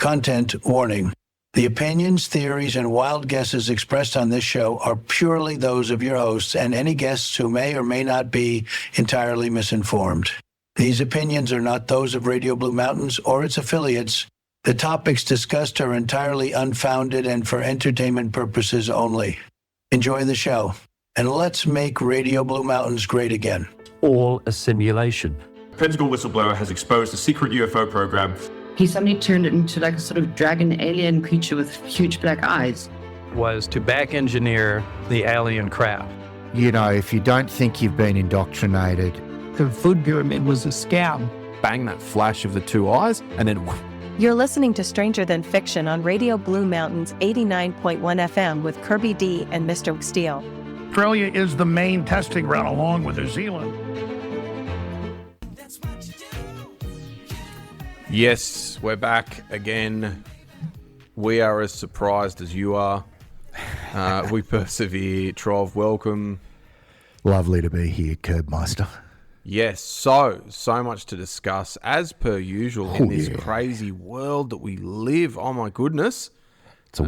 Content warning. The opinions, theories, and wild guesses expressed on this show are purely those of your hosts and any guests who may or may not be entirely misinformed. These opinions are not those of Radio Blue Mountains or its affiliates. The topics discussed are entirely unfounded and for entertainment purposes only. Enjoy the show, and let's make Radio Blue Mountains great again. All a simulation. Pentagon whistleblower has exposed a secret UFO program. He suddenly turned it into like a sort of dragon alien creature with huge black eyes. Was to back engineer the alien craft. You know, if you don't think you've been indoctrinated. The food pyramid was a scam. Bang, that flash of the two eyes, and then... You're listening to Stranger Than Fiction on Radio Blue Mountains 89.1 FM with Kirby D and Mr. Steele. Australia is the main testing ground along with New Zealand. Yes, we're back again. We are as surprised as you are. We persevere. Trov, welcome. Lovely to be here, Kerbmeister. Yes, so much to discuss, as per usual, in this crazy world that we live. Oh, my goodness. It's a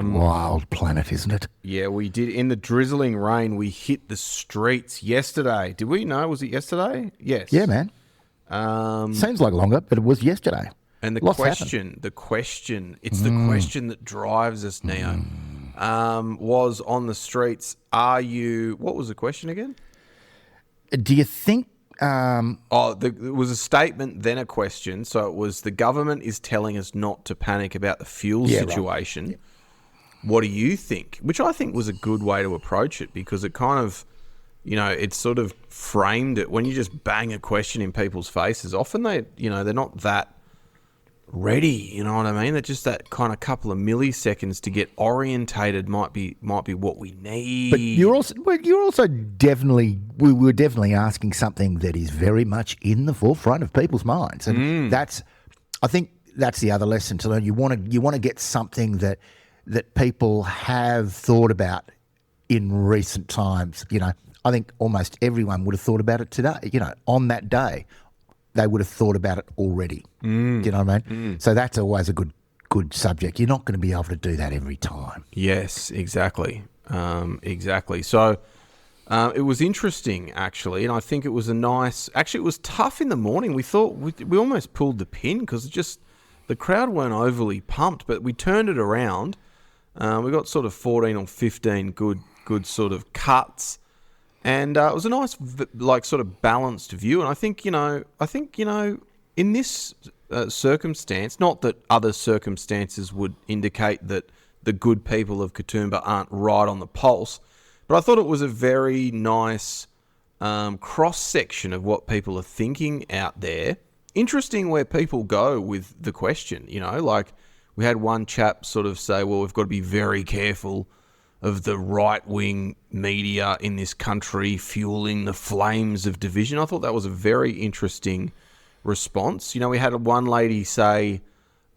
wild planet, isn't it? Yeah, we did. In the drizzling rain, we hit the streets yesterday. Did we know? Was it yesterday? Yes. Yeah, man. Seems like longer, but it was yesterday. And the question, it's the question that drives us now, was on the streets, what was the question again? Do you think... It was a statement, then a question. So it was, the government is telling us not to panic about the fuel situation. Right. Yeah. What do you think? Which I think was a good way to approach it, because it kind of... it sort of framed it. When you just bang a question in people's faces, often they're not that ready, you know what I mean? They're just that kind of couple of milliseconds to get orientated might be what we need. But we were definitely asking something that is very much in the forefront of people's minds. And I think that's the other lesson to learn. You want to get something that people have thought about in recent times, I think almost everyone would have thought about it today. On that day, they would have thought about it already. Do you know what I mean? So that's always a good subject. You're not going to be able to do that every time. Yes, exactly. Exactly. So it was interesting, actually, and I think it was it was tough in the morning. We thought we almost pulled the pin because the crowd weren't overly pumped, but we turned it around. We got sort of 14 or 15 good sort of cuts. And it was a nice, sort of balanced view. And I think, in this circumstance, not that other circumstances would indicate that the good people of Katoomba aren't right on the pulse, but I thought it was a very nice cross-section of what people are thinking out there. Interesting where people go with the question, we had one chap sort of say, well, we've got to be very careful of the right-wing media in this country fueling the flames of division. I thought that was a very interesting response. We had one lady say,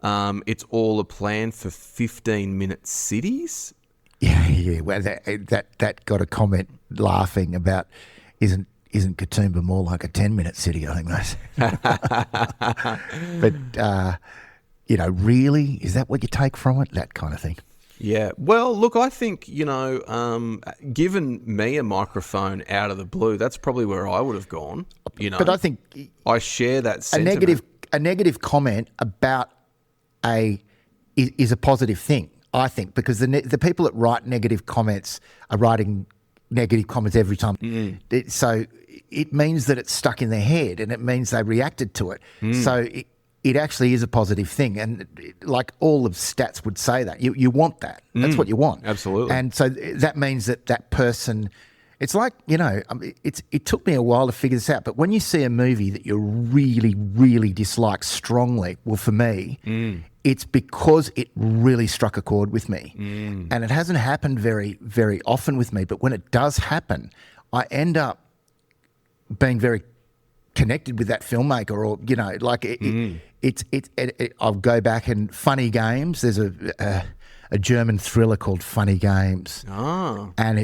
it's all a plan for 15-minute cities. Yeah. Well, that got a comment laughing about, isn't Katoomba more like a 10-minute city, I think that's. But, really, is that what you take from it? That kind of thing. Yeah. Well, look, I think, given me a microphone out of the blue, that's probably where I would have gone, But I think I share that sentiment. A negative comment about is a positive thing, I think, because the people that write negative comments are writing negative comments every time. So it means that it's stuck in their head, and it means they reacted to it. So it actually is a positive thing. And like all of stats would say that. You want that. That's what you want. Absolutely. And so that means that person, it's like, it took me a while to figure this out, but when you see a movie that you really, really dislike strongly, well, for me, it's because it really struck a chord with me. And it hasn't happened very, very often with me, but when it does happen, I end up being very connected with that filmmaker, or I'll go back and Funny Games. There's a German thriller called Funny Games, and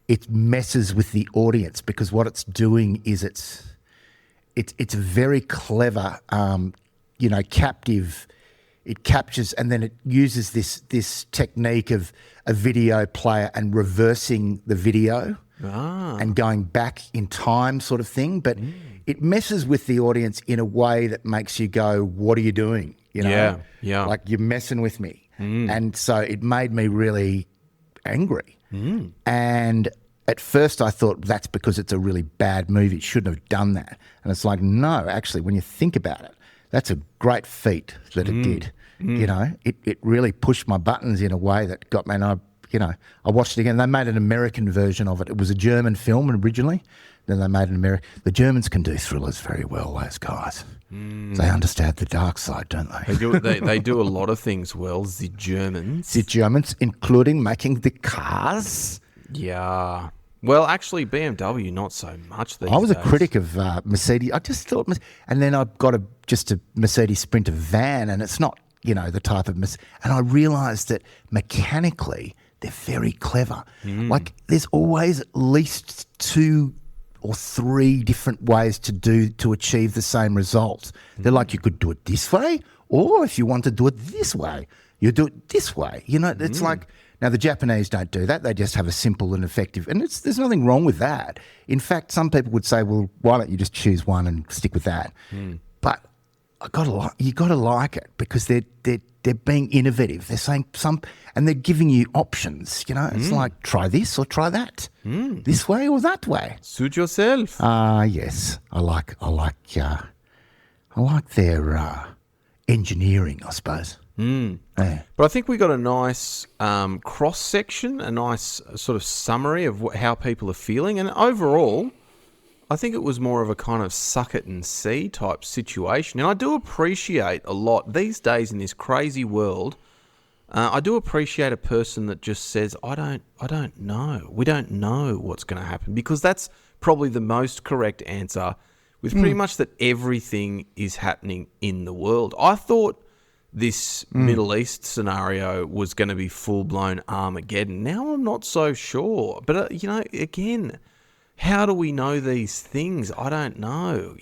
it messes with the audience because what it's doing is it's very clever captive. It captures, and then it uses this technique of a video player and reversing the video and going back in time, sort of thing. But it messes with the audience in a way that makes you go, "What are you doing?" Yeah. Like you're messing with me. And so it made me really angry. And at first I thought that's because it's a really bad movie. It shouldn't have done that. And it's like, no, actually, when you think about it, that's a great feat that it did. It really pushed my buttons in a way that got me. And I watched it again. They made an American version of it. It was a German film originally. Then they made an American. The Germans can do thrillers very well, those guys. They understand the dark side, don't they? They do a lot of things well, the Germans. The Germans, including making the cars. Yeah. Well, actually, BMW, not so much these I was days. a critic of Mercedes. I just thought, and then I got just a Mercedes Sprinter van, and it's not, the type of and I realised that mechanically they're very clever. Like there's always at least 2 or 3 different ways to achieve the same result. They're like, you could do it this way, or if you want to do it this way, you do it this way. It's like. Now, the Japanese don't do that. They just have a simple and effective, and there's nothing wrong with that. In fact, some people would say, well, why don't you just choose one and stick with that? But you got to like it because they're being innovative. They're saying and they're giving you options. It's like, try this or try that, this way or that way. Suit yourself. Yes, I like their engineering, I suppose. Yeah. But I think we got a nice cross-section, a nice sort of summary of how people are feeling. And overall, I think it was more of a kind of suck it and see type situation. And I do appreciate a lot these days in this crazy world. I do appreciate a person that just says, I don't know. We don't know what's going to happen, because that's probably the most correct answer with pretty much that everything is happening in the world. I thought this Middle East scenario was going to be full-blown Armageddon. Now I'm not so sure. But, again, how do we know these things? I don't know,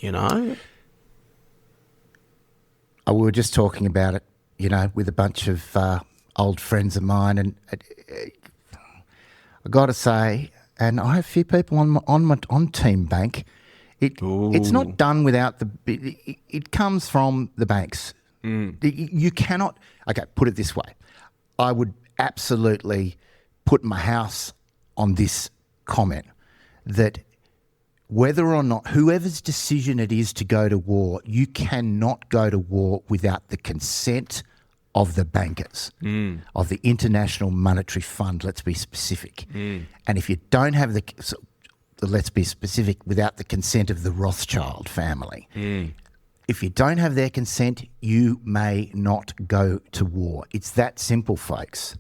We were just talking about it, with a bunch of old friends of mine. And I got to say, and I have a few people on Team Bank, it's not done without it comes from the banks. You cannot, put it this way. I would absolutely put my house on this comment that whether or not, whoever's decision it is to go to war, you cannot go to war without the consent of the bankers, of the International Monetary Fund, let's be specific. And if you don't have let's be specific, without the consent of the Rothschild family. If you don't have their consent, you may not go to war. It's that simple, folks.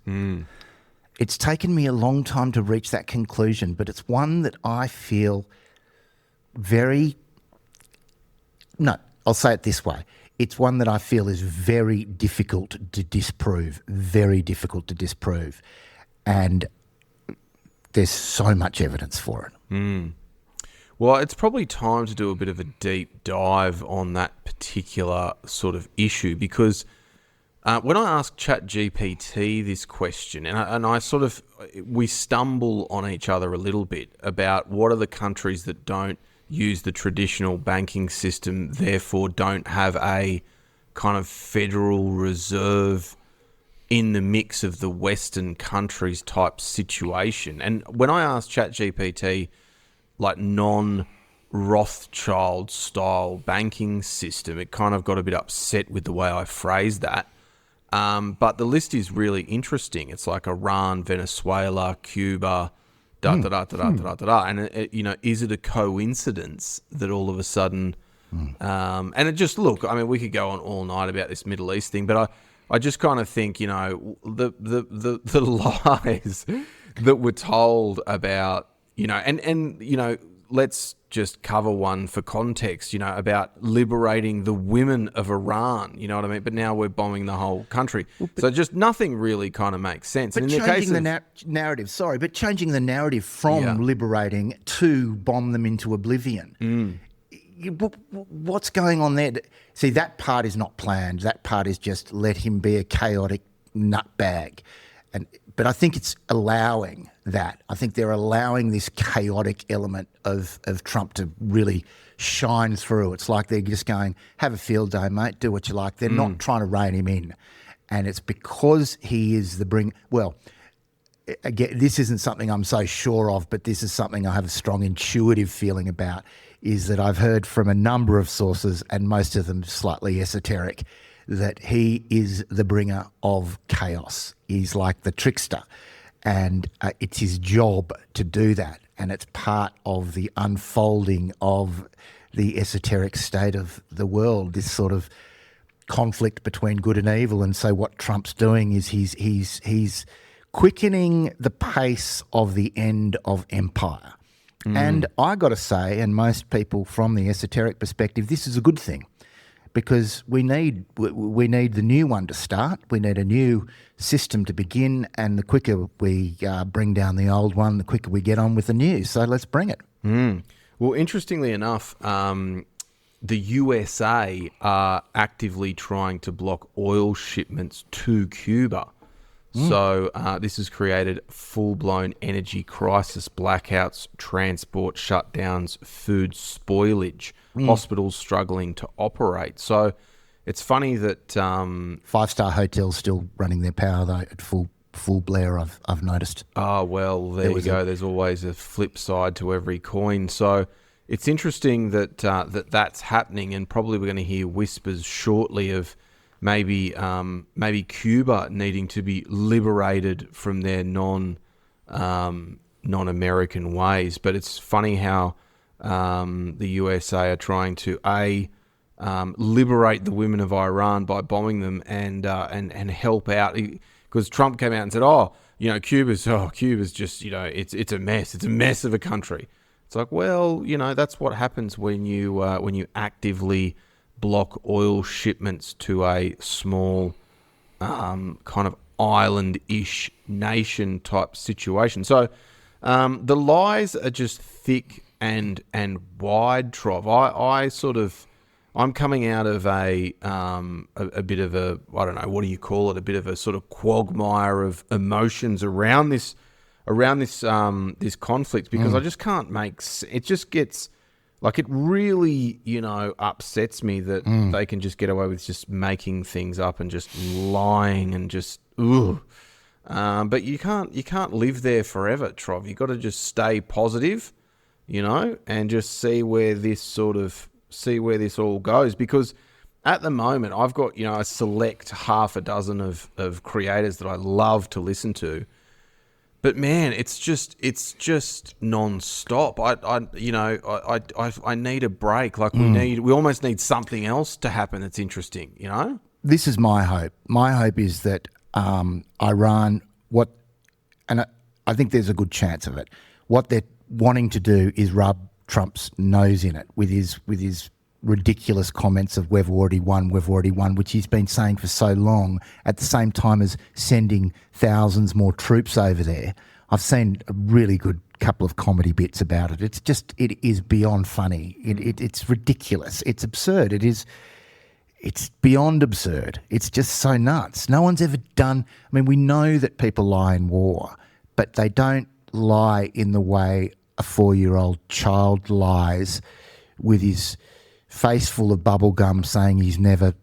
It's taken me a long time to reach that conclusion, but it's one that I feel I'll say it this way. It's one that I feel is very difficult to disprove, And there's so much evidence for it. Well, it's probably time to do a bit of a deep dive on that particular sort of issue, because when I asked ChatGPT this question, we stumble on each other a little bit about what are the countries that don't use the traditional banking system, therefore don't have a kind of Federal Reserve in the mix of the Western countries type situation. And when I asked ChatGPT, like non-Rothschild style banking system, it kind of got a bit upset with the way I phrased that. But the list is really interesting. It's like Iran, Venezuela, Cuba, And is it a coincidence that all of a sudden, and it just we could go on all night about this Middle East thing, but I just kind of think, the lies that were told about, let's just cover one for context, about liberating the women of Iran, you know what I mean? But now we're bombing the whole country. So just nothing really kind of makes sense. But changing the narrative, changing the narrative from liberating to bomb them into oblivion. what's going on there? See, that part is not planned. That part is just let him be a chaotic nutbag. But I think it's allowing that. I think they're allowing this chaotic element of Trump to really shine through. It's like they're just going, have a field day, mate, do what you like. They're not trying to rein him in. And it's because he is again, this isn't something I'm so sure of, but this is something I have a strong intuitive feeling about, is that I've heard from a number of sources, and most of them slightly esoteric, that he is the bringer of chaos. He's like the trickster, and it's his job to do that. And it's part of the unfolding of the esoteric state of the world, this sort of conflict between good and evil. And so what Trump's doing is he's quickening the pace of the end of empire. And I got to say, and most people from the esoteric perspective, this is a good thing. Because we need the new one to start. We need a new system to begin, and the quicker we bring down the old one, the quicker we get on with the new. So let's bring it. Well, interestingly enough, the USA are actively trying to block oil shipments to Cuba. So this has created full-blown energy crisis, blackouts, transport shutdowns, food spoilage, hospitals struggling to operate. So it's funny that Five-star hotels still running their power though at full blare. I've noticed. Oh well, there you go. There's always a flip side to every coin. So it's interesting that that's happening, and probably we're going to hear whispers shortly of maybe Cuba needing to be liberated from their non-American ways. But it's funny how the USA are trying to liberate the women of Iran by bombing them and help out, because Trump came out and said, Cuba's just, it's a mess. It's a mess of a country. It's like, well, that's what happens when you actively block oil shipments to a small kind of island-ish nation type situation. So the lies are just thick and wide, Trov. I'm coming out of a bit of a, I don't know, what do you call it? A bit of a sort of quagmire of emotions around this conflict, because I just can't it just gets, like, it really, upsets me that they can just get away with just making things up and just lying and just, but you can't live there forever, Trov. You got to just stay positive, and just see where this all goes. Because at the moment, I've got, a select half a dozen of creators that I love to listen to. But man, it's just non-stop. I need a break. Like we almost need something else to happen that's interesting. This is my hope. My hope is that Iran, I think there's a good chance of it. What they're wanting to do is rub Trump's nose in it with his ridiculous comments of we've already won, which he's been saying for so long, at the same time as sending thousands more troops over there. I've seen a really good couple of comedy bits about it. It is beyond funny. It's ridiculous. It's absurd. It's beyond absurd. It's just so nuts. No one's ever done, we know that people lie in war, but they don't lie in the way a 4-year-old child lies with his face full of bubble gum saying he's never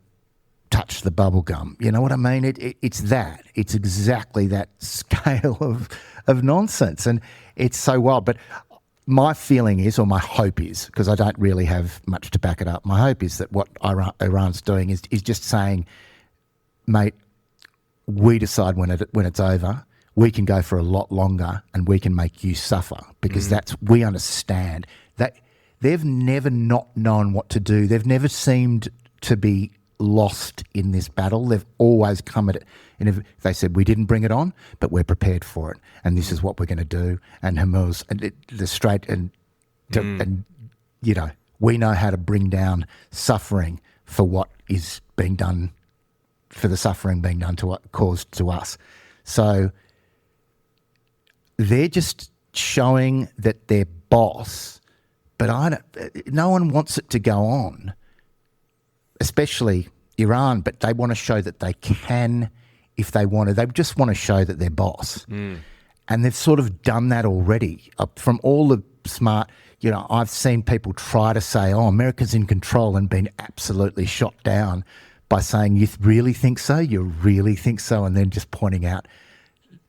touched the bubble gum. You know what I mean? It's that. It's exactly that scale of nonsense. And it's so wild. But my feeling is, or my hope is, because I don't really have much to back it up, my hope is that what Iran's doing is just saying, mate, we decide when it's over. We can go for a lot longer and we can make you suffer, because we understand that. They've never not known what to do. They've never seemed to be lost in this battle. They've always come at it. And if they said, we didn't bring it on, but we're prepared for it. And this is what we're going to do. And Hamas, and the straight, and we know how to bring down suffering for what is being done, for the suffering being done caused to us. So they're just showing that their boss but no one wants it to go on, especially Iran, but they want to show that they can if they want to. They just want to show that they're boss. And they've sort of done that already. From all the smart, I've seen people try to say, oh, America's in control, and been absolutely shot down by saying, you really think so? You really think so? And then just pointing out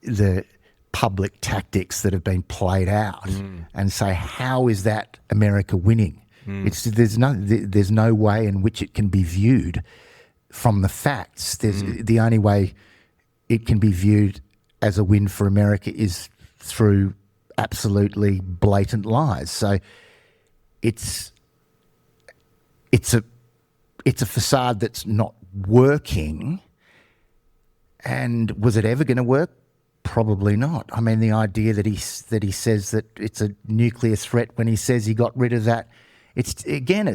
the public tactics that have been played out and say, how is that America winning? There's no way in which it can be viewed from the facts. The only way it can be viewed as a win for America is through absolutely blatant lies. So it's a facade that's not working. And was it ever going to work? Probably not. I mean, the idea that he says that it's a nuclear threat when he says he got rid of that, it's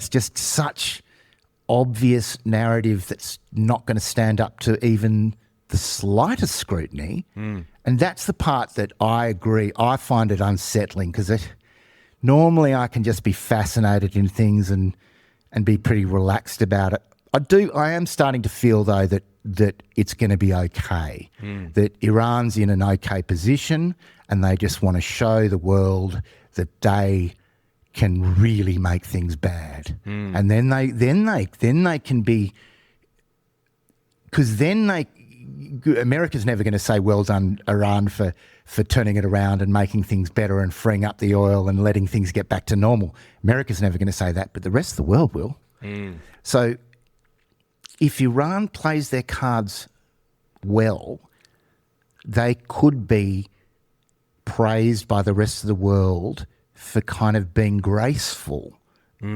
just such obvious narrative that's not going to stand up to even the slightest scrutiny. And that's the part that I agree. I find it unsettling because normally I can just be fascinated in things and be pretty relaxed about it. I am starting to feel, though, that it's going to be okay, that Iran's in an okay position and they just want to show the world that they can really make things bad. And then they can be, because then America's never going to say, well done, Iran, for turning it around and making things better and freeing up the oil and letting things get back to normal. America's never going to say that, but the rest of the world will. So if Iran plays their cards well, they could be praised by the rest of the world for kind of being graceful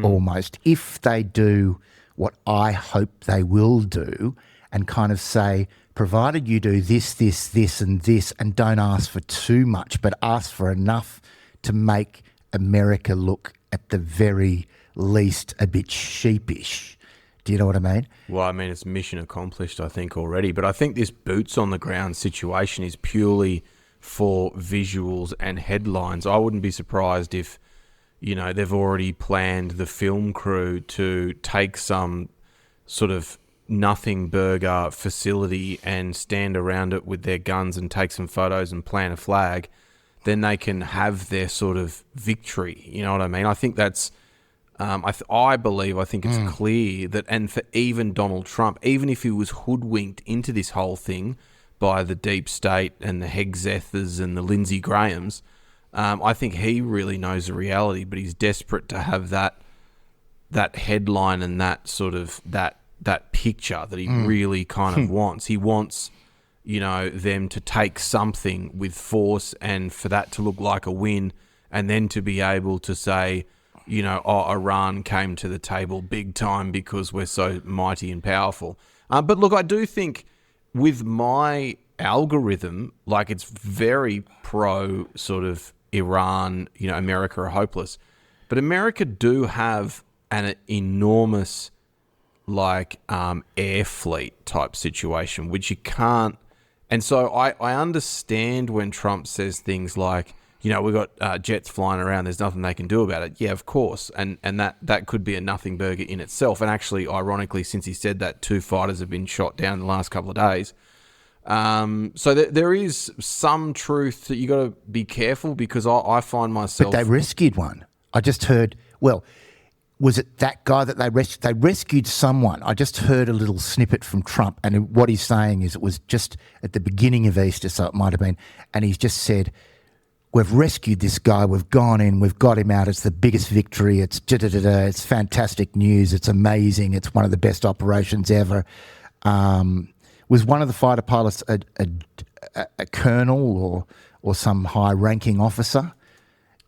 almost, if they do what I hope they will do and kind of say, provided you do this, this, this and this, and don't ask for too much, but ask for enough to make America look at the very least a bit sheepish. Do you know what I mean? Well, I mean, it's mission accomplished, I think, already. But I think this boots on the ground situation is purely for visuals and headlines. I wouldn't be surprised if, they've already planned the film crew to take some sort of nothing burger facility and stand around it with their guns and take some photos and plant a flag. Then they can have their sort of victory. You know what I mean? I think that's... I think it's clear that, and for even Donald Trump, even if he was hoodwinked into this whole thing by the deep state and the Hegzethers and the Lindsey Grahams, I think he really knows the reality, but he's desperate to have that headline and that sort of that picture that he really kind of wants. He wants, them to take something with force and for that to look like a win, and then to be able to say, Iran came to the table big time because we're so mighty and powerful. But look, I do think with my algorithm, like it's very pro sort of Iran, America are hopeless. But America do have an enormous air fleet type situation, which you can't. And so I understand when Trump says things like, we've got jets flying around, there's nothing they can do about it. Yeah, of course. And that could be a nothing burger in itself. And actually, ironically, since he said that, 2 fighters have been shot down in the last couple of days. So there is some truth that you got to be careful, because I find myself... But they rescued one. I just heard, was it that guy that they rescued? They rescued someone. I just heard a little snippet from Trump, and what he's saying is it was just at the beginning of Easter, so it might have been, and he's just said... We've rescued this guy. We've gone in. We've got him out. It's the biggest victory. It's It's fantastic news. It's amazing. It's one of the best operations ever. Was one of the fighter pilots a colonel or some high-ranking officer?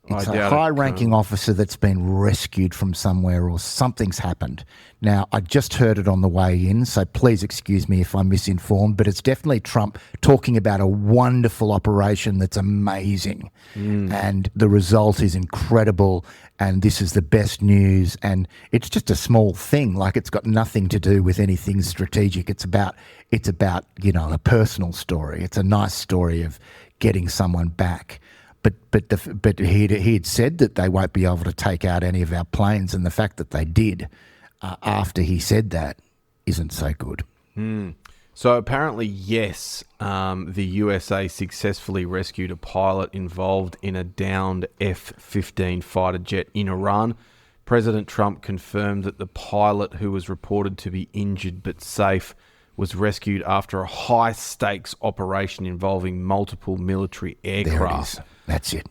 It's a high-ranking officer that's been rescued from somewhere, or something's happened. Now, I just heard it on the way in, so please excuse me if I'm misinformed, but it's definitely Trump talking about a wonderful operation that's amazing, and the result is incredible, and this is the best news, and it's just a small thing. Like, it's got nothing to do with anything strategic. It's about a personal story. It's a nice story of getting someone back. but he had said that they won't be able to take out any of our planes, and the fact that they did after he said that isn't so good. So apparently, yes, the USA successfully rescued a pilot involved in a downed F-15 fighter jet in Iran. President Trump confirmed that the pilot, who was reported to be injured but safe, was rescued after a high-stakes operation involving multiple military aircraft. There it is. That's it.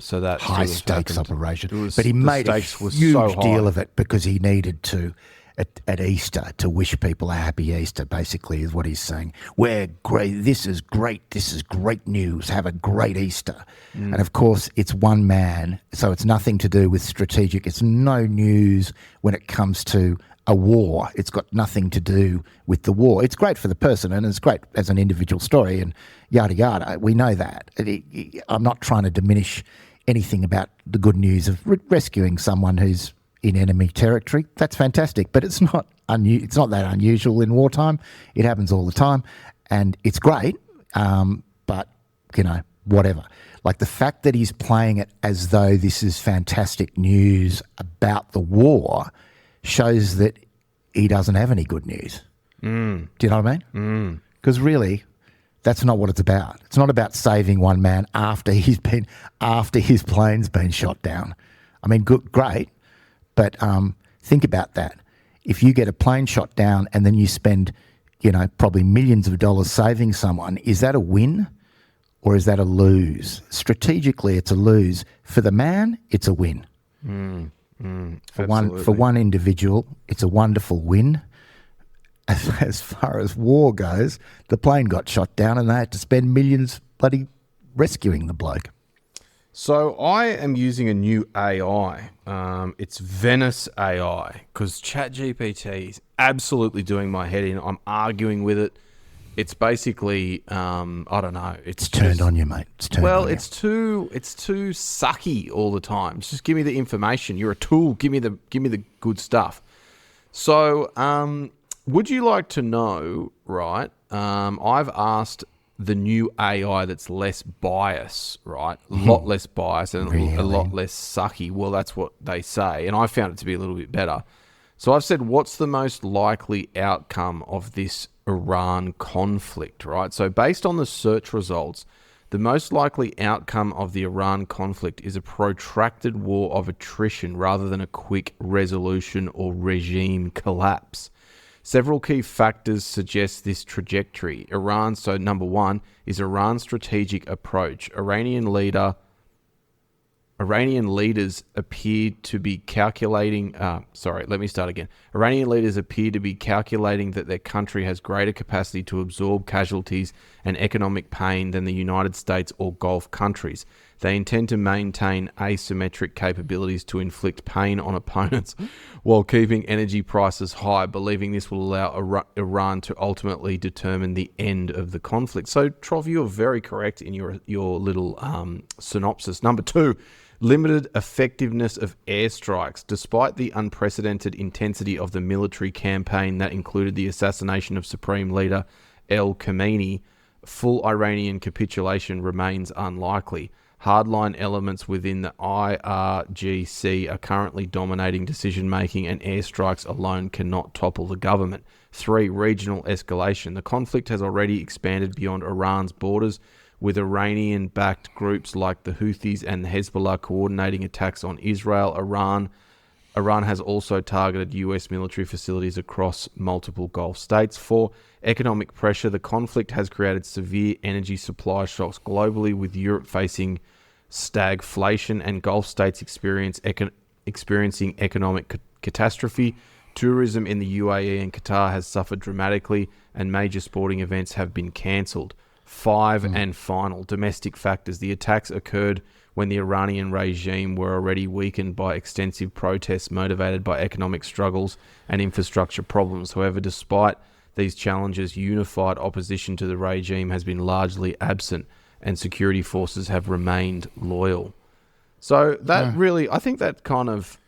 So that high-stakes operation. Was, but he made a huge deal of it because he needed to, at Easter, to wish people a happy Easter, basically, is what he's saying. We're great. This is great. This is great news. Have a great Easter. And, of course, it's one man, so it's nothing to do with strategic. It's no news when it comes to a war. It's got nothing to do with the war. It's great for the person, and it's great as an individual story, and yada, yada. We know that. I'm not trying to diminish anything about the good news of rescuing someone who's in enemy territory. That's fantastic, but it's not that unusual in wartime. It happens all the time, and it's great, but, whatever. Like the fact that he's playing it as though this is fantastic news about the war shows that he doesn't have any good news. Do you know what I mean? Because really, that's not what it's about. It's not about saving one man after his plane's been shot down. I mean, great, but think about that. If you get a plane shot down and then you spend, probably millions of dollars saving someone, is that a win or is that a lose? Strategically, it's a lose. For the man, it's a win. For one individual, it's a wonderful win. As far as war goes, the plane got shot down and they had to spend millions bloody rescuing the bloke. So I am using a new AI. It's Venice AI, because ChatGPT is absolutely doing my head in. I'm arguing with it. It's basically, I don't know. It's turned on you, mate. It's turned on you. It's too sucky all the time. Just give me the information. You're a tool. Give me the good stuff. So, would you like to know? Right. I've asked the new AI that's less bias, right? A lot less bias and a lot less sucky. Well, that's what they say, and I found it to be a little bit better. So I've said, what's the most likely outcome of this Iran conflict, right? So based on the search results, the most likely outcome of the Iran conflict is a protracted war of attrition rather than a quick resolution or regime collapse. Several key factors suggest this trajectory. So number one is Iran's strategic approach. Iranian leaders appeared to be calculating... Iranian leaders appear to be calculating that their country has greater capacity to absorb casualties and economic pain than the United States or Gulf countries. They intend to maintain asymmetric capabilities to inflict pain on opponents while keeping energy prices high, believing this will allow Iran to ultimately determine the end of the conflict. So, Trov, you're very correct in your little synopsis. Number two, limited effectiveness of airstrikes. Despite the unprecedented intensity of the military campaign that included the assassination of Supreme Leader El Khamenei, full Iranian capitulation remains unlikely. Hardline elements within the IRGC are currently dominating decision-making, and airstrikes alone cannot topple the government. 3. Regional escalation. The conflict has already expanded beyond Iran's borders, with Iranian-backed groups like the Houthis and the Hezbollah coordinating attacks on Israel. Iran has also targeted US military facilities across multiple Gulf states. 4. Economic pressure. The conflict has created severe energy supply shocks globally, with Europe facing stagflation and Gulf states experiencing economic catastrophe. Tourism in the UAE and Qatar has suffered dramatically, and major sporting events have been cancelled. 5. And final, domestic factors. The attacks occurred when the Iranian regime were already weakened by extensive protests motivated by economic struggles and infrastructure problems. However, despite these challenges, unified opposition to the regime has been largely absent, and security forces have remained loyal. So that really, I think that kind of,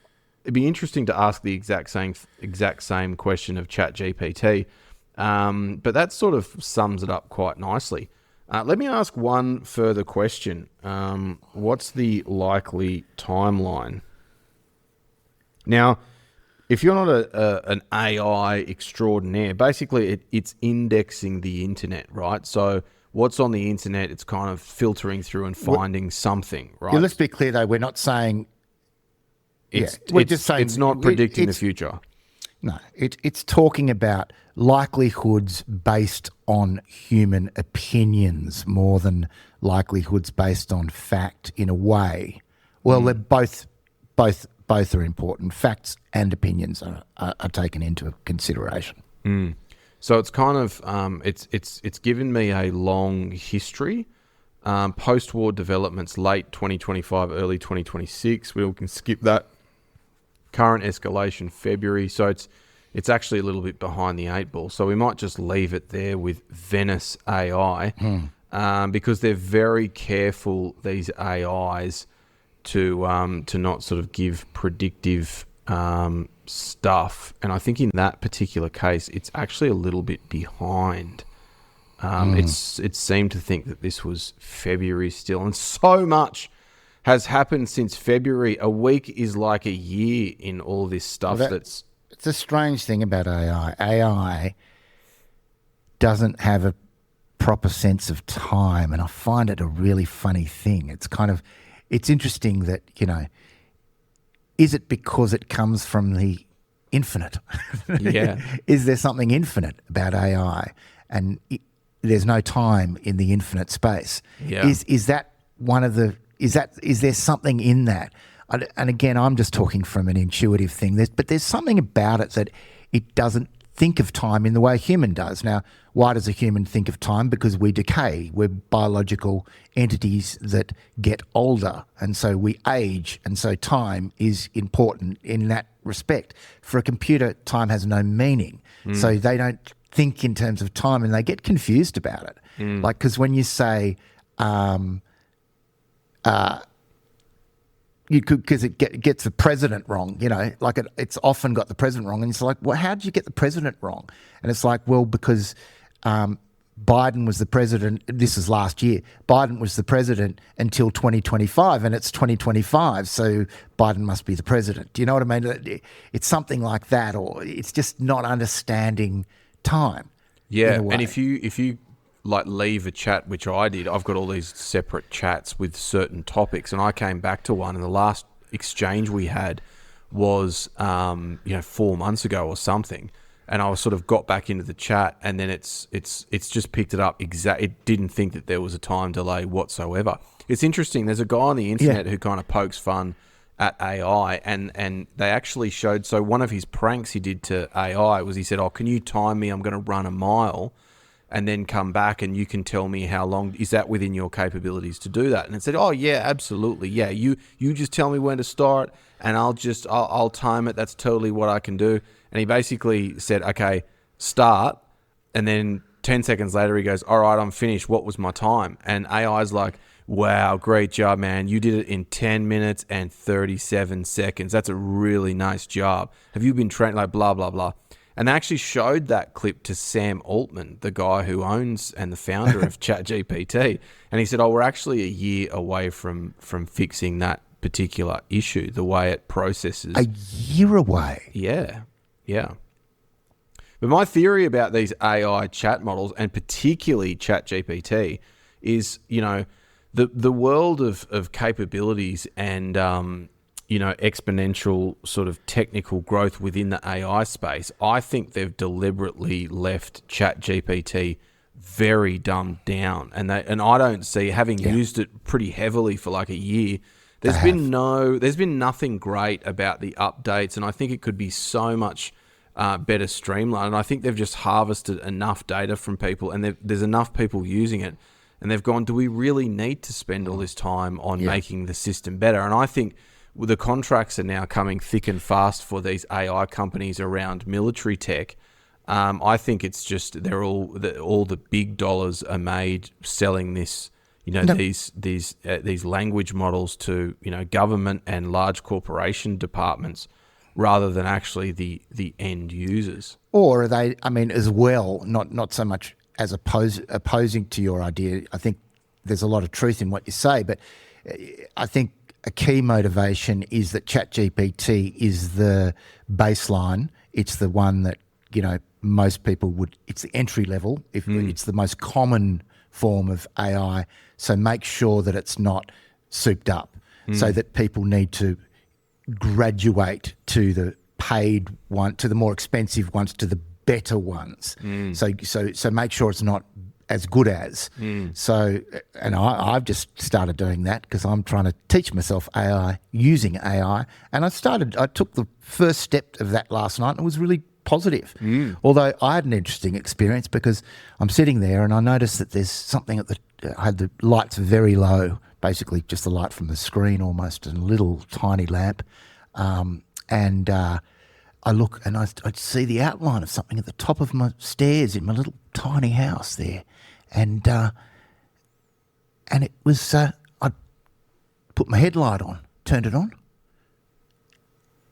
it'd be interesting to ask the exact same question of ChatGPT, but that sort of sums it up quite nicely. Let me ask one further question. What's the likely timeline? Now, if you're not an AI extraordinaire, basically it's indexing the internet, right? So what's on the internet, it's kind of filtering through and finding something, right? Yeah, let's be clear, though. We're not saying... we're just saying... It's not predicting the future. No, it's talking about likelihoods based on human opinions more than likelihoods based on fact in a way. Well, they're both are important. Facts and opinions are taken into consideration. So it's kind of it's given me a long history. Post-war developments, late 2025, early 2026. We can skip that. Current escalation, February. So it's actually a little bit behind the eight ball. So we might just leave it there with Venice AI because they're very careful, these AIs, to not sort of give predictive stuff. And I think in that particular case, it's actually a little bit behind. It seemed to think that this was February still. And so much has happened since February. A week is like a year in all this stuff. It's a strange thing about AI. AI doesn't have a proper sense of time, and I find it a really funny thing. It's interesting that, is it because it comes from the infinite? Yeah. Is there something infinite about AI? And there's no time in the infinite space. Yeah. Is that one of the... Is there something in that? And again, I'm just talking from an intuitive thing. But there's something about it that it doesn't think of time in the way a human does. Now, why does a human think of time? Because we decay. We're biological entities that get older, and so we age, and so time is important in that respect. For a computer, time has no meaning. So they don't think in terms of time, and they get confused about it. Like, because when you say... because it gets the president wrong, like it's often got the president wrong. And it's like, well, how did you get the president wrong? And it's like, well, because Biden was the president. This is last year. Biden was the president until 2025, and it's 2025. So Biden must be the president. Do you know what I mean? It's something like that, or it's just not understanding time. Yeah. And if you like leave a chat, which I did, I've got all these separate chats with certain topics, and I came back to one, and the last exchange we had was 4 months ago or something, and I sort of got back into the chat, and then it's just picked it up it didn't think that there was a time delay whatsoever. It's interesting. There's a guy on the internet who kind of pokes fun at AI, and they actually showed, so one of his pranks he did to AI was he said, "Oh, can you time me? I'm going to run a mile and then come back, and you can tell me how long. Is that within your capabilities to do that?" And it said, "Oh yeah, absolutely. Yeah, you just tell me when to start, and I'll time it. That's totally what I can do." And he basically said, "Okay, start," and then 10 seconds later he goes, "All right, I'm finished. What was my time?" And AI's like, "Wow, great job, man. You did it in 10 minutes and 37 seconds. That's a really nice job. Have you been trained?" Like blah blah blah. And they actually showed that clip to Sam Altman, the guy who owns and the founder of ChatGPT. And he said, "Oh, we're actually a year away from fixing that particular issue, the way it processes." A year away? Yeah. But my theory about these AI chat models, and particularly ChatGPT, is, the world of capabilities and exponential sort of technical growth within the AI space. I think they've deliberately left ChatGPT very dumbed down, and I don't see, having used it pretty heavily for like a year, there's been nothing great about the updates, and I think it could be so much better streamlined. And I think they've just harvested enough data from people, and there's enough people using it, and they've gone, do we really need to spend all this time on making the system better? And I think the contracts are now coming thick and fast for these AI companies around military tech. I think it's just all the big dollars are made selling this, these language models to government and large corporation departments. rather than actually the end users. Or are they, I mean, as well, not so much as opposing to your idea. I think there's a lot of truth in what you say, but I think a key motivation is that ChatGPT is the baseline. It's the one that, most people would, it's the entry level. It's the most common form of AI. So make sure that it's not souped up, so that people need to graduate to the paid one, to the more expensive ones, to the better ones. So make sure it's not as good as. So, and I've just started doing that because I'm trying to teach myself AI, using AI. And I took the first step of that last night and it was really positive. Although I had an interesting experience because I'm sitting there and I noticed that there's something I had the lights very low, basically just the light from the screen almost, and a little tiny lamp. And I look and I see the outline of something at the top of my stairs in my little tiny house there. And it was, I put my headlight on, turned it on.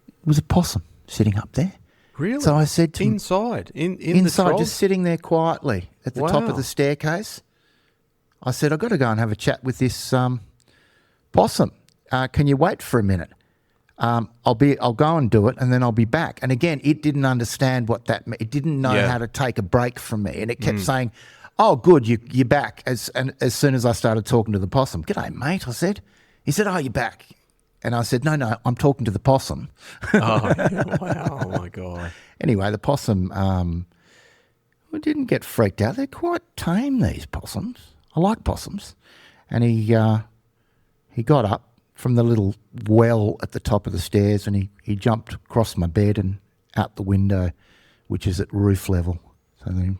It was a possum sitting up there. Really? So I said to inside, inside, the just sitting there quietly at the top of the staircase. I said, I've got to go and have a chat with this possum. Can you wait for a minute? I'll go and do it, and then I'll be back. And again, it didn't understand what that meant. It didn't know how to take a break from me, and it kept saying, "Oh, good, you're back." As soon as I started talking to the possum, "G'day, mate," I said. He said, "Oh, you're back." And I said, no, I'm talking to the possum. Wow, oh my God. Anyway, the possum didn't get freaked out. They're quite tame, these possums. I like possums. And he got up from the little well at the top of the stairs and he jumped across my bed and out the window, which is at roof level. So then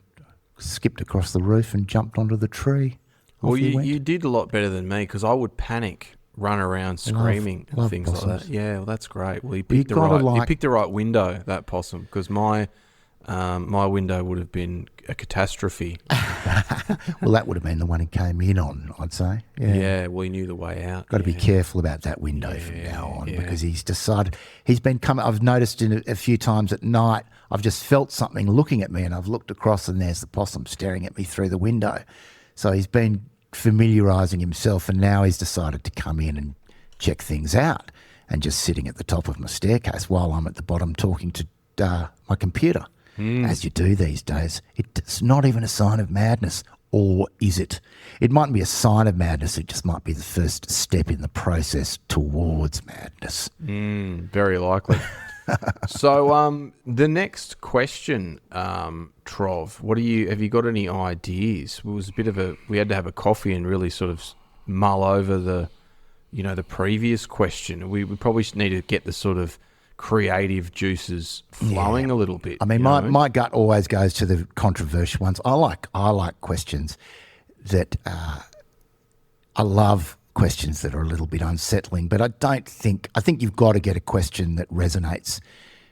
he skipped across the roof and jumped onto the tree. Well, you did a lot better than me because I would panic, run around screaming and things possums. like that. Yeah, well, that's great. Well, you picked the right window, that possum, because my window would have been a catastrophe. Well, that would have been the one he came in on, I'd say. Yeah, well, he knew the way out. Got to be careful about that window from now on because he's decided, he's been coming, I've noticed a few times at night, I've just felt something looking at me and I've looked across and there's the possum staring at me through the window. So he's been familiarising himself and now he's decided to come in and check things out and just sitting at the top of my staircase while I'm at the bottom talking to my computer, as you do these days. It's not even a sign of madness, or is it? It mightn't be a sign of madness, it just might be the first step in the process towards madness. Very likely. So the next question, Trov, have you got any ideas? It was we had to have a coffee and really sort of mull over the previous question. We probably need to get the sort of creative juices flowing a little bit. I mean, my gut always goes to the controversial ones. I like questions that I love questions that are a little bit unsettling, but I think you've got to get a question that resonates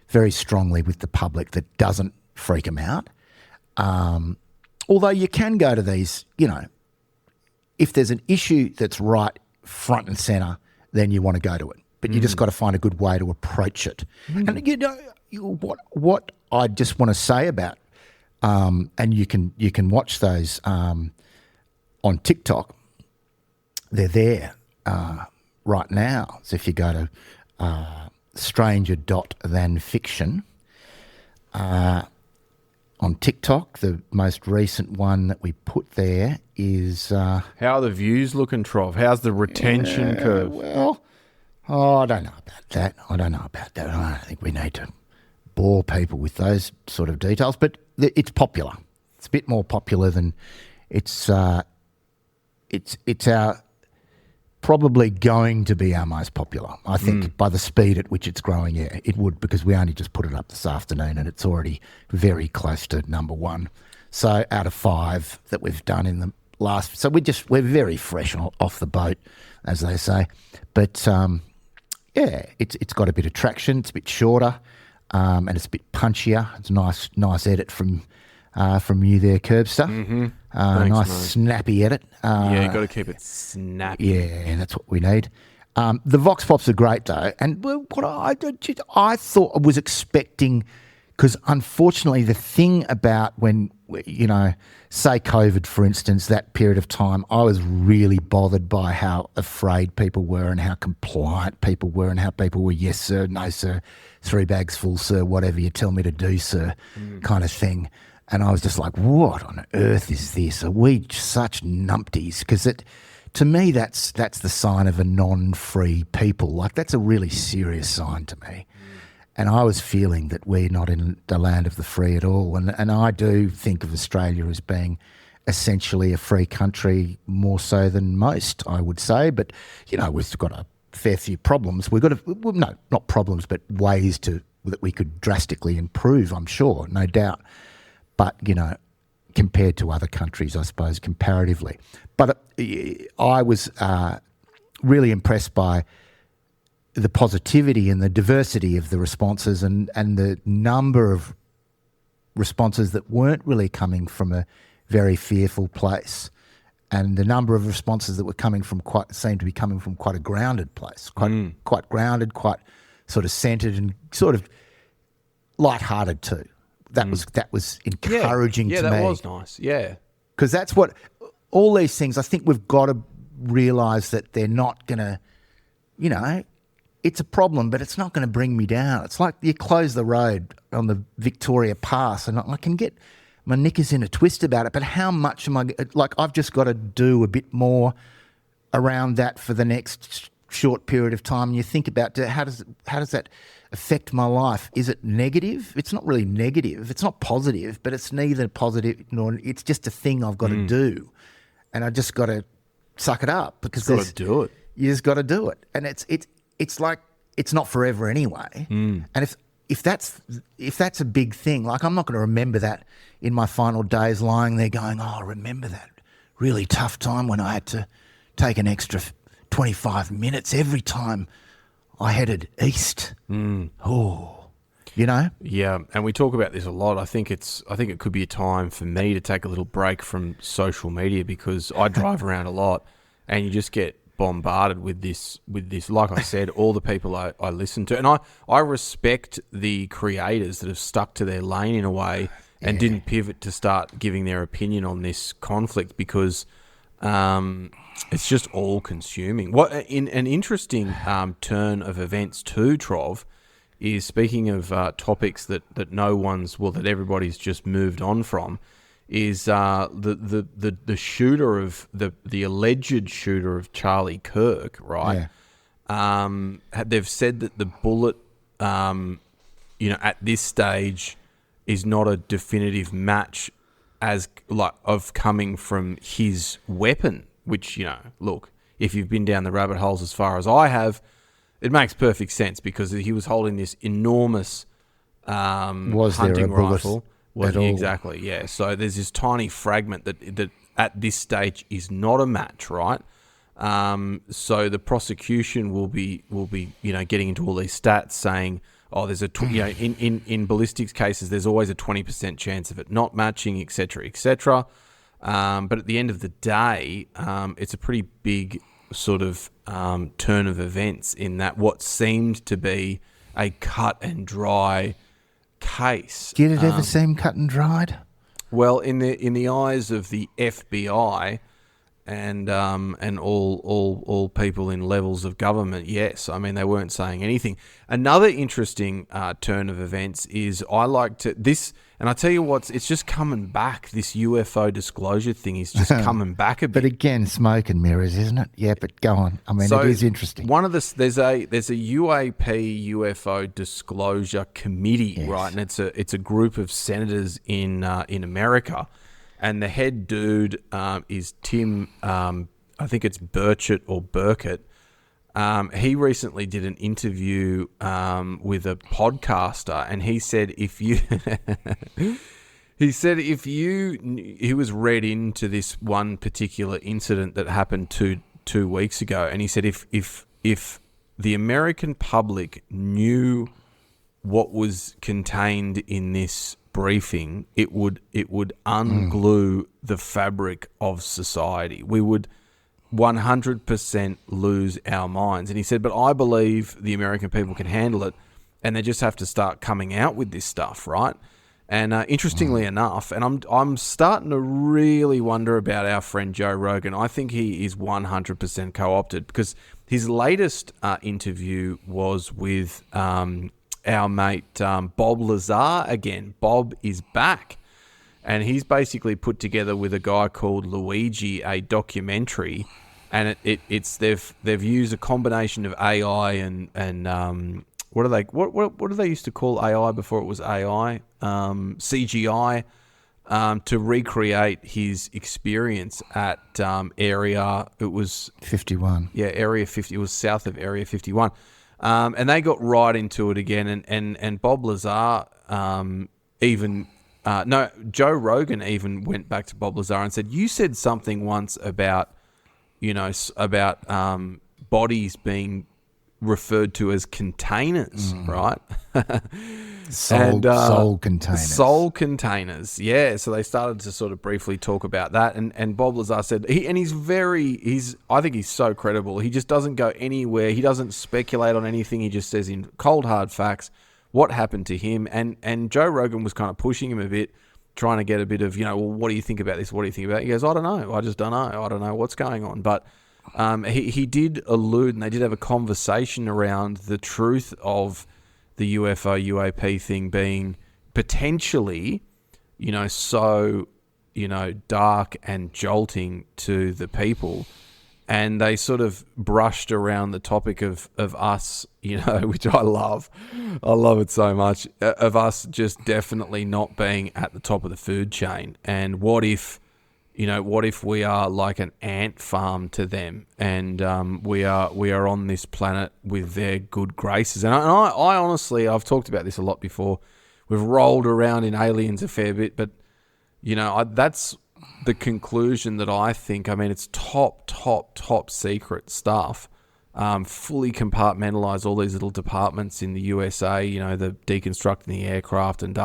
very strongly with the public, that doesn't freak them out. Although you can go to these, if there's an issue that's right front and centre, then you want to go to it. But you just got to find a good way to approach it. And what I just want to say about, and you can watch those on TikTok. They're there right now. So if you go to stranger.thanfiction on TikTok, the most recent one that we put there is... How are the views looking, Trov? How's the retention curve? Well, I don't know about that. I don't think we need to bore people with those sort of details, but it's popular. It's a bit more popular than... It's our... probably going to be our most popular, I think, by the speed at which it's growing. Yeah, it would, because we only just put it up this afternoon and it's already very close to number one. So out of 5 that we've done in the last... So we're very fresh off the boat, as they say. But, it's got a bit of traction. It's a bit shorter and it's a bit punchier. It's a nice edit from you there, Curbster. Mm-hmm. Thanks, nice mate. snappy edit. You've got to keep it snappy. Yeah, that's what we need. The Vox Pops are great though, and what I thought I was expecting, because unfortunately the thing about when, say COVID for instance, that period of time, I was really bothered by how afraid people were and how compliant people were and how people were, yes sir, no sir, 3 bags full sir, whatever you tell me to do sir, kind of thing. And I was just like, what on earth is this? Are we such numpties? Because to me, that's the sign of a non-free people. Like, that's a really serious sign to me. And I was feeling that we're not in the land of the free at all. And I do think of Australia as being essentially a free country, more so than most, I would say. But, we've got a fair few problems. We've got no, not problems, but ways that we could drastically improve, I'm sure, no doubt. But, compared to other countries, I suppose, comparatively. But I was really impressed by the positivity and the diversity of the responses and the number of responses that weren't really coming from a very fearful place, and the number of responses that were seemed to be coming from quite a grounded place, quite grounded, quite sort of centred and sort of lighthearted too. That was encouraging to me. Yeah, that was nice. Yeah. Because that's what all these things, I think we've got to realise that they're not going to, it's a problem, but it's not going to bring me down. It's like you close the road on the Victoria Pass and I can get my knickers in a twist about it, but how much am I, like, I've just got to do a bit more around that for the next short period of time. And you think about how does that affect my life? Is it negative? It's not really negative. It's not positive, but it's neither positive nor, it's just a thing I've got to do. And I just got to suck it up because got to do it. You just got to do it. And it's like, it's not forever anyway. And if that's a big thing, like, I'm not going to remember that in my final days lying there going, oh, remember that really tough time when I had to take an extra 25 minutes every time I headed east. Oh, Yeah, and we talk about this a lot. I think it could be a time for me to take a little break from social media, because I drive around a lot and you just get bombarded with this. Like I said, all the people I listen to, and I respect the creators that have stuck to their lane in a way and didn't pivot to start giving their opinion on this conflict, because it's just all consuming. What in an interesting turn of events too, Trov, is, speaking of topics that that everybody's just moved on from, is the shooter of the alleged shooter of Charlie Kirk, right? Yeah. They've said that the bullet, at this stage, is not a definitive match of coming from his weapon. Which, look, if you've been down the rabbit holes as far as I have, it makes perfect sense, because he was holding this enormous hunting rifle. Exactly, yeah. So there's this tiny fragment that at this stage is not a match, right? So the prosecution will be getting into all these stats saying, oh, there's in ballistics cases, there's always a 20% chance of it not matching, etc., etc. But at the end of the day, it's a pretty big sort of turn of events, in that what seemed to be a cut and dry case. Did it ever seem cut and dried? Well, in the eyes of the FBI and all people in levels of government, yes. I mean, they weren't saying anything. Another interesting turn of events is, I like to this. And I tell you what, it's just coming back. This UFO disclosure thing is just coming back a bit. But again, smoke and mirrors, isn't it? Yeah, but go on. I mean, it is interesting. There's a UAP UFO disclosure committee, yes, right? And it's a group of senators in America, and the head dude is Tim. I think it's Burchett or Burkett. He recently did an interview with a podcaster, and he said he was read into this one particular incident that happened two weeks ago, and he said if the American public knew what was contained in this briefing, it would unglue the fabric of society. We would 100% lose our minds. And he said, but I believe the American people can handle it, and they just have to start coming out with this stuff, right? And interestingly enough, and I'm starting to really wonder about our friend Joe Rogan. I think he is 100% co-opted, because his latest interview was with our mate Bob Lazar again. Bob is back. And he's basically put together with a guy called Luigi a documentary, and they've used a combination of AI and what do they used to call AI before it was AI, CGI, to recreate his experience at Area 51. Yeah, Area 50. It was south of Area 51, and they got right into it again. And Bob Lazar Joe Rogan even went back to Bob Lazar and said, you said something once about, bodies being referred to as containers, right? Soul containers. Soul containers, yeah. So they started to sort of briefly talk about that. And Bob Lazar said, I think he's so credible. He just doesn't go anywhere. He doesn't speculate on anything. He just says in cold, hard facts what happened to him. And Joe Rogan was kind of pushing him a bit, trying to get a bit of, well, what do you think about this? What do you think about it? He goes, I don't know. I just don't know. I don't know what's going on. But he did allude, and they did have a conversation around the truth of the UFO, UAP thing being potentially, so, dark and jolting to the people. And they sort of brushed around the topic of us, which I love. I love it so much, of us just definitely not being at the top of the food chain. And what if we are like an ant farm to them, and we are on this planet with their good graces? And I honestly, I've talked about this a lot before. We've rolled around in aliens a fair bit, but that's the conclusion that I think. I mean, it's top secret stuff. Fully compartmentalize all these little departments in the USA, the deconstructing the aircraft and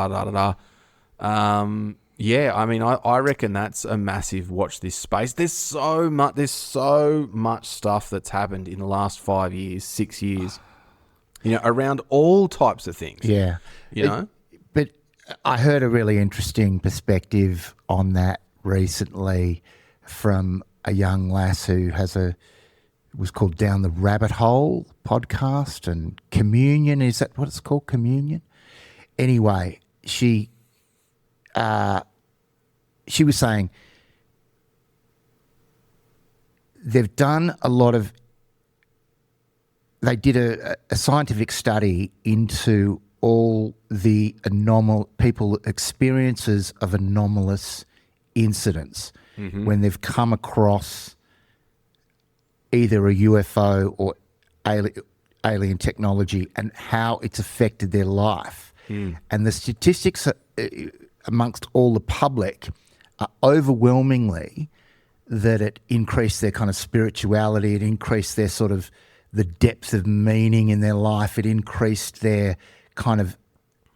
yeah, I mean, I reckon that's a massive watch this space. There's so much stuff that's happened in the last 5 years, 6 years, around all types of things. Yeah. But I heard a really interesting perspective on that recently from a young lass who has it was called Down the Rabbit Hole podcast, and Communion, is that what it's called? Communion? Anyway, she was saying they did a scientific study into all the people experiences of anomalous incidents when they've come across either a UFO or alien technology, and how it's affected their life. And the statistics amongst all the public are overwhelmingly that it increased their kind of spirituality, it increased their sort of the depth of meaning in their life, it increased their kind of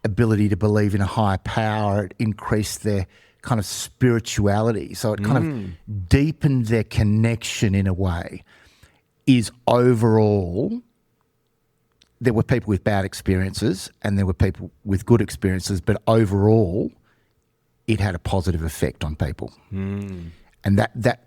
ability to believe in a higher power, it increased their kind of spirituality. So it kind of deepened their connection in a way. Is overall, there were people with bad experiences and there were people with good experiences, but overall, it had a positive effect on people. And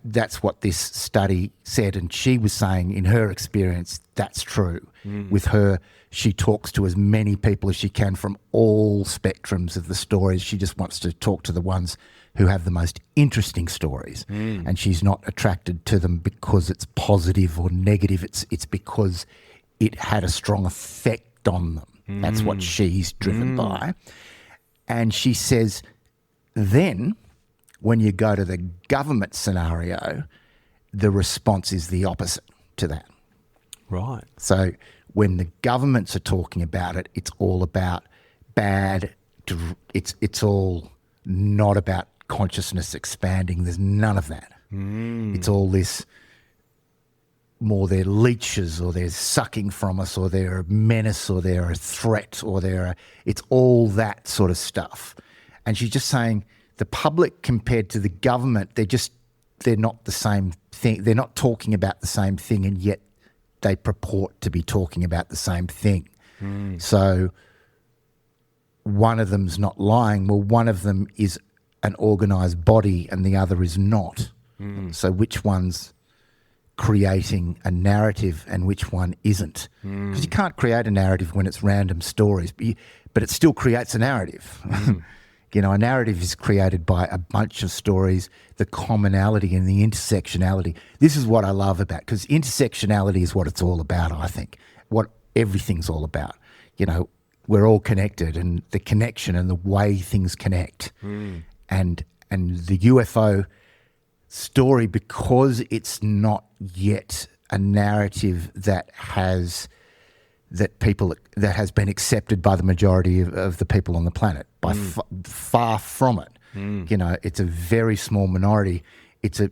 that's what this study said. And she was saying in her experience, that's true. With her, she talks to as many people as she can from all spectrums of the stories. She just wants to talk to the ones who have the most interesting stories. And she's not attracted to them because it's positive or negative. It's because it had a strong effect on them. That's what she's driven by. And she says, then when you go to the government scenario, the response is the opposite to that. Right. So when the governments are talking about it, it's all about bad. It's all not about consciousness expanding. There's none of that. It's all this more they're leeches, or they're sucking from us, or they're a menace, or they're a threat, or it's all that sort of stuff. And she's just saying the public compared to the government, they're just they're not the same thing. They're not talking about the same thing, and yet they purport to be talking about the same thing. So one of them's not lying. Well, one of them is an organised body and the other is not. So which one's creating a narrative and which one isn't? Because you can't create a narrative when it's random stories, but it still creates a narrative. You know, a narrative is created by a bunch of stories, the commonality and the intersectionality. This is what I love about, because intersectionality is what it's all about, I think, what everything's all about. You know, we're all connected, and the connection and the way things connect. And the UFO story, because it's not yet a narrative that has been accepted by the majority of the people on the planet, by far from it. You know, it's a very small minority. It's a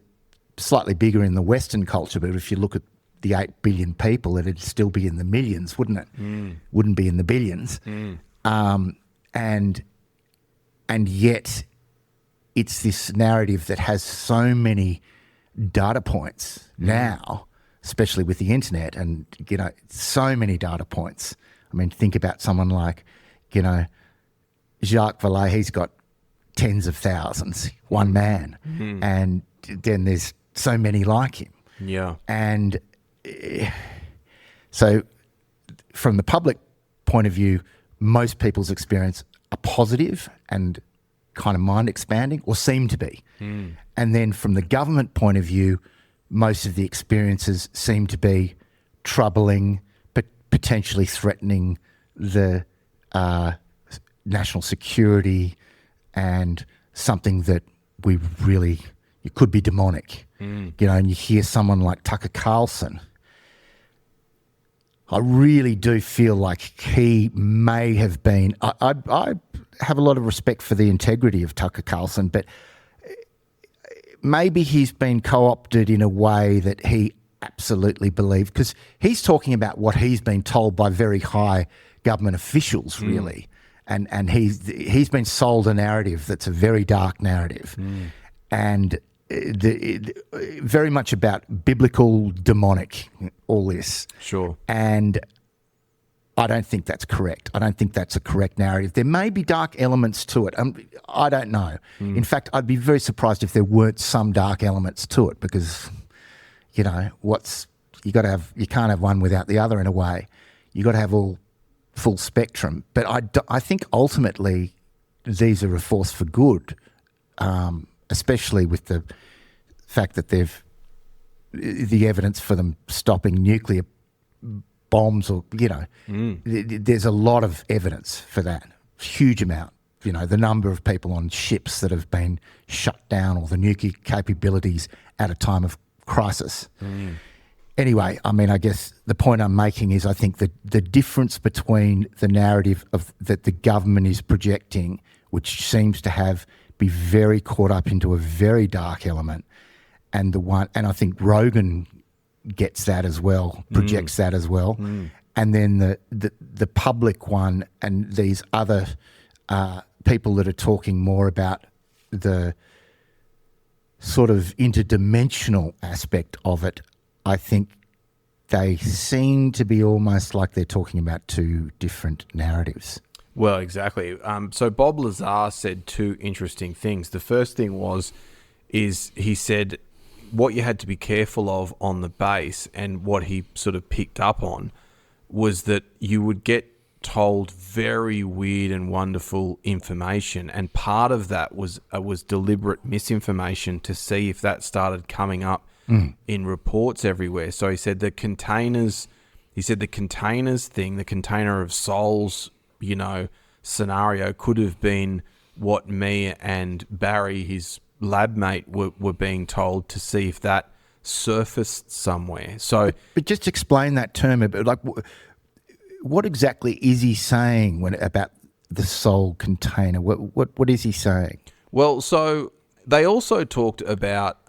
slightly bigger in the Western culture, but if you look at the 8 billion people, it'd still be in the millions, wouldn't it? Wouldn't be in the billions. And yet it's this narrative that has so many data points now, especially with the internet, and, you know, so many data points. I mean, think about someone like, you know, Jacques Vallée. He's got tens of thousands, one man, and then there's so many like him. Yeah. And so from the public point of view, most people's experience are positive and kind of mind expanding, or seem to be. And then from the government point of view, most of the experiences seem to be troubling, but potentially threatening the national security, and something that it could be demonic. You know, and you hear someone like Tucker Carlson. I really do feel like he may have been. I have a lot of respect for the integrity of Tucker Carlson, but maybe he's been co-opted in a way that he absolutely believed, because he's talking about what he's been told by very high government officials, really, and he's been sold a narrative that's a very dark narrative, and very much about biblical, demonic, all this. Sure. And I don't think that's correct. I don't think that's a correct narrative. There may be dark elements to it. I don't know. In fact, I'd be very surprised if there weren't some dark elements to it, because, you know, you can't have one without the other in a way. You got to have all full spectrum. But I think ultimately these are a force for good, especially with the fact that the evidence for them stopping nuclear bombs, or, you know, there's a lot of evidence for that, huge amount. You know, the number of people on ships that have been shut down, or the nuclear capabilities at a time of crisis. Anyway, I mean, I guess the point I'm making is, I think that the difference between the narrative that the government is projecting, which seems to be very caught up into a very dark element, and I think Rogan gets that as well, projects that as well, and then the public one, and these other people that are talking more about the sort of interdimensional aspect of it, I think they seem to be almost like they're talking about two different narratives. Well, exactly. So Bob Lazar said two interesting things. The first thing is he said what you had to be careful of on the base, and what he sort of picked up on, was that you would get told very weird and wonderful information, and part of that was deliberate misinformation to see if that started coming up in reports everywhere. So he said the containers thing, the container of souls, you know, scenario could have been what me and Barry, his lab mate, were being told, to see if that surfaced somewhere. So, but just explain that term a bit. Like, what exactly is he saying about the soul container? What is he saying? Well, so they also talked about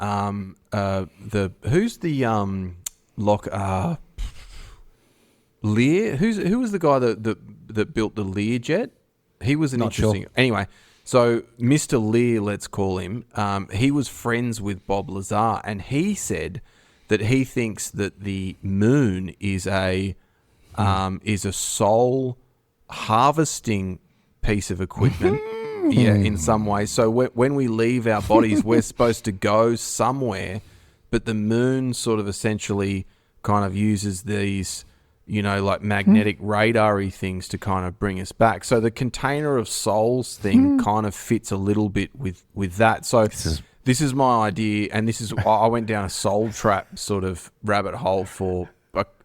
Lear. Who was the guy that built the Learjet? He was an Not interesting. Sure. Anyway, So Mr. Lear, let's call him, he was friends with Bob Lazar, and he said that he thinks that the moon is a soul harvesting piece of equipment. Yeah, in some ways. So when we leave our bodies, we're supposed to go somewhere, but the moon sort of essentially kind of uses these, like magnetic radar-y things to kind of bring us back. So the container of souls thing kind of fits a little bit with that. So this is my idea, and I went down a soul trap sort of rabbit hole for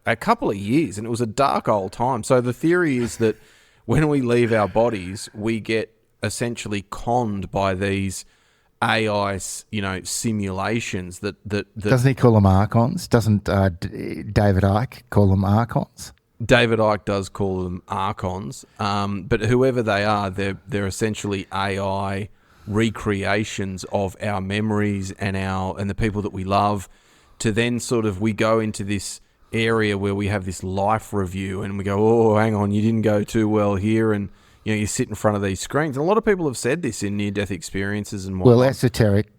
a couple of years, and it was a dark old time. So the theory is that when we leave our bodies, we get essentially conned by these AI, simulations that Doesn't he call them archons? Doesn't David Icke call them archons? David Icke does call them archons, but whoever they are, they're essentially AI recreations of our memories and the people that we love. To then sort of we go into this area where we have this life review, and we go, oh, hang on, you didn't go too well here, and you sit in front of these screens. And a lot of people have said this in near-death experiences and whatnot. Well, esoteric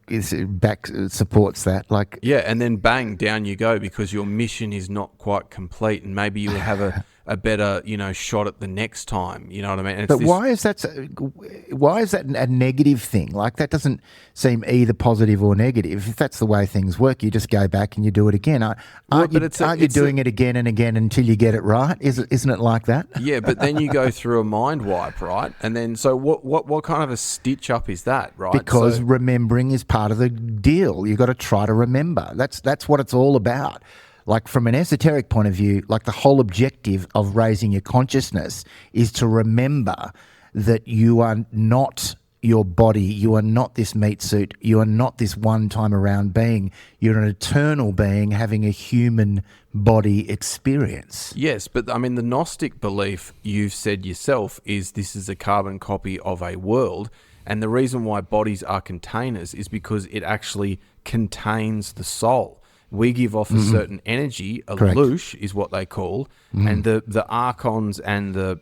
supports that. Yeah, and then bang, down you go because your mission is not quite complete, and maybe you'll have a better, shot at the next time. You know what I mean? But why is that a negative thing? Like, that doesn't seem either positive or negative. If that's the way things work, you just go back and you do it again. Aren't you doing it again and again until you get it right? Isn't it like that? Yeah, but then you go through a mind wipe, right? And then so what kind of a stitch up is that, right? Because remembering is part of the deal. You've got to try to remember. That's what it's all about. Like, from an esoteric point of view, like, the whole objective of raising your consciousness is to remember that you are not your body, you are not this meat suit, you are not this one-time around being. You're an eternal being having a human body experience. Yes, but I mean, the Gnostic belief, you've said yourself, is this is a carbon copy of a world, and the reason why bodies are containers is because it actually contains the soul. We give off a certain energy, a loosh is what they call, and the archons and the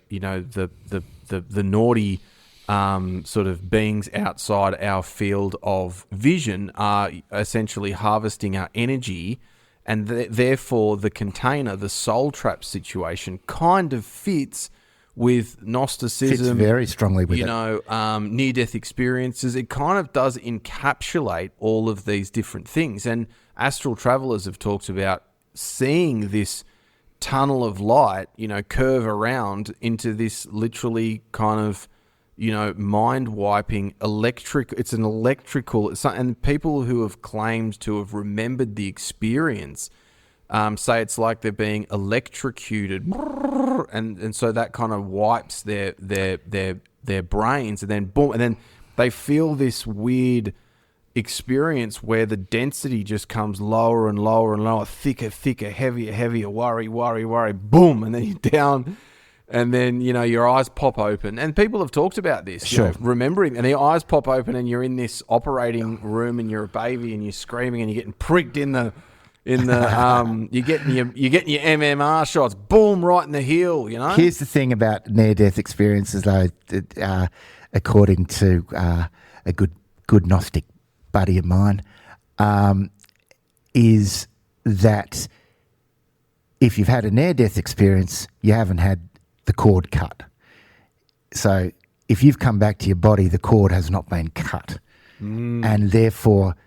naughty sort of beings outside our field of vision are essentially harvesting our energy, and therefore the container, the soul trap situation, kind of fits with Gnosticism. Fits very strongly with near-death experiences. It kind of does encapsulate all of these different things, and astral travelers have talked about seeing this tunnel of light, curve around into this literally kind of, mind-wiping it's an electrical, and people who have claimed to have remembered the experience say it's like they're being electrocuted, and so that kind of wipes their brains, and then boom, and then they feel this weird experience where the density just comes lower and lower and lower, thicker, heavier, worry, boom, and then you're down, and then your eyes pop open, and people have talked about this, remembering, and their eyes pop open, and you're in this operating room, and you're a baby, and you're screaming, and you're getting pricked in the you're getting your MMR shots, boom, right in the heel. Here's the thing about near-death experiences, though, according to a good Gnostic buddy of mine, is that if you've had a near-death experience, you haven't had the cord cut. So if you've come back to your body, the cord has not been cut, and therefore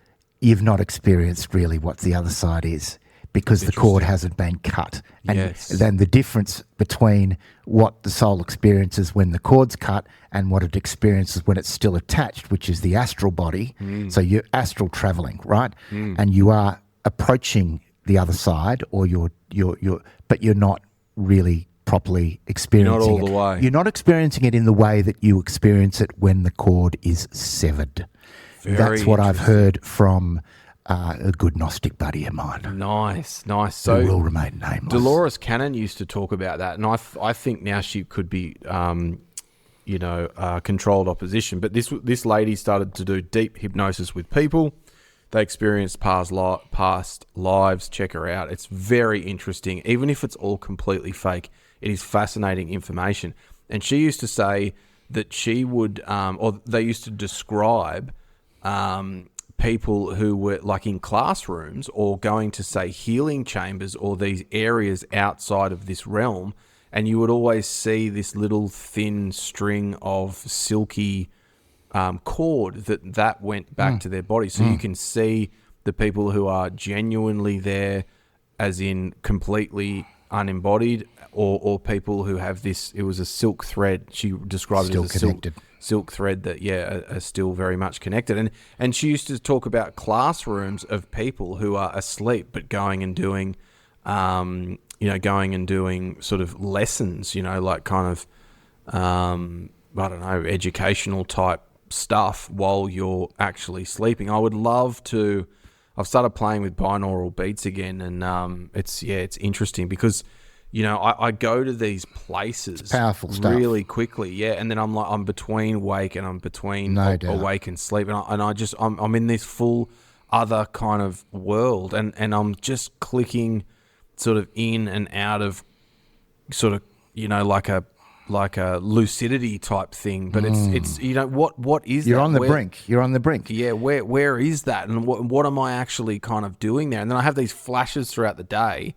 you've not experienced really what the other side is, because the cord hasn't been cut. And then the difference between what the soul experiences when the cord's cut and what it experiences when it's still attached, which is the astral body. So you're astral traveling, right? And you are approaching the other side, or but you're not really properly experiencing it. Not all the way. You're not experiencing it in the way that you experience it when the cord is severed. That's what I've heard from a good Gnostic buddy of mine. Nice. So who will remain nameless. Dolores Cannon used to talk about that, and I think now she could be, controlled opposition. But this lady started to do deep hypnosis with people. They experienced past lives. Check her out. It's very interesting. Even if it's all completely fake, it is fascinating information. And she used to say that she would, or they used to describe people who were like in classrooms or going to, say, healing chambers or these areas outside of this realm, and you would always see this little thin string of silky cord that went back to their body. So you can see the people who are genuinely there, as in completely unembodied, or people who have this, it was a silk thread. She described Still it as connected. a silk thread that, are still very much connected. And she used to talk about classrooms of people who are asleep but going and doing, sort of lessons, like kind of, I don't know, educational type stuff while you're actually sleeping. I would love to. I've started playing with binaural beats again, and it's interesting because, I go to these places, it's powerful stuff, really quickly, and then I'm between wake and I'm between awake and sleep, and I'm in this full other kind of world, and I'm just clicking sort of in and out of sort of like a lucidity type thing, but it's what is you're that? on the brink. You're on the brink. Yeah, where is that, and what am I actually kind of doing there? And then I have these flashes throughout the day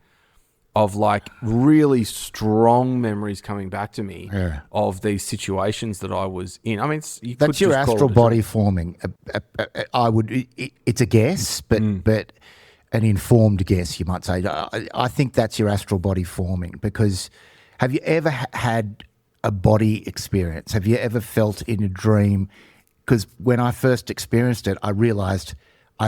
of like really strong memories coming back to me of these situations that I was in. I mean, that's your astral body forming. It's a guess, but an informed guess, you might say. I think that's your astral body forming, because have you ever had a body experience? Have you ever felt in a dream? Because when I first experienced it, I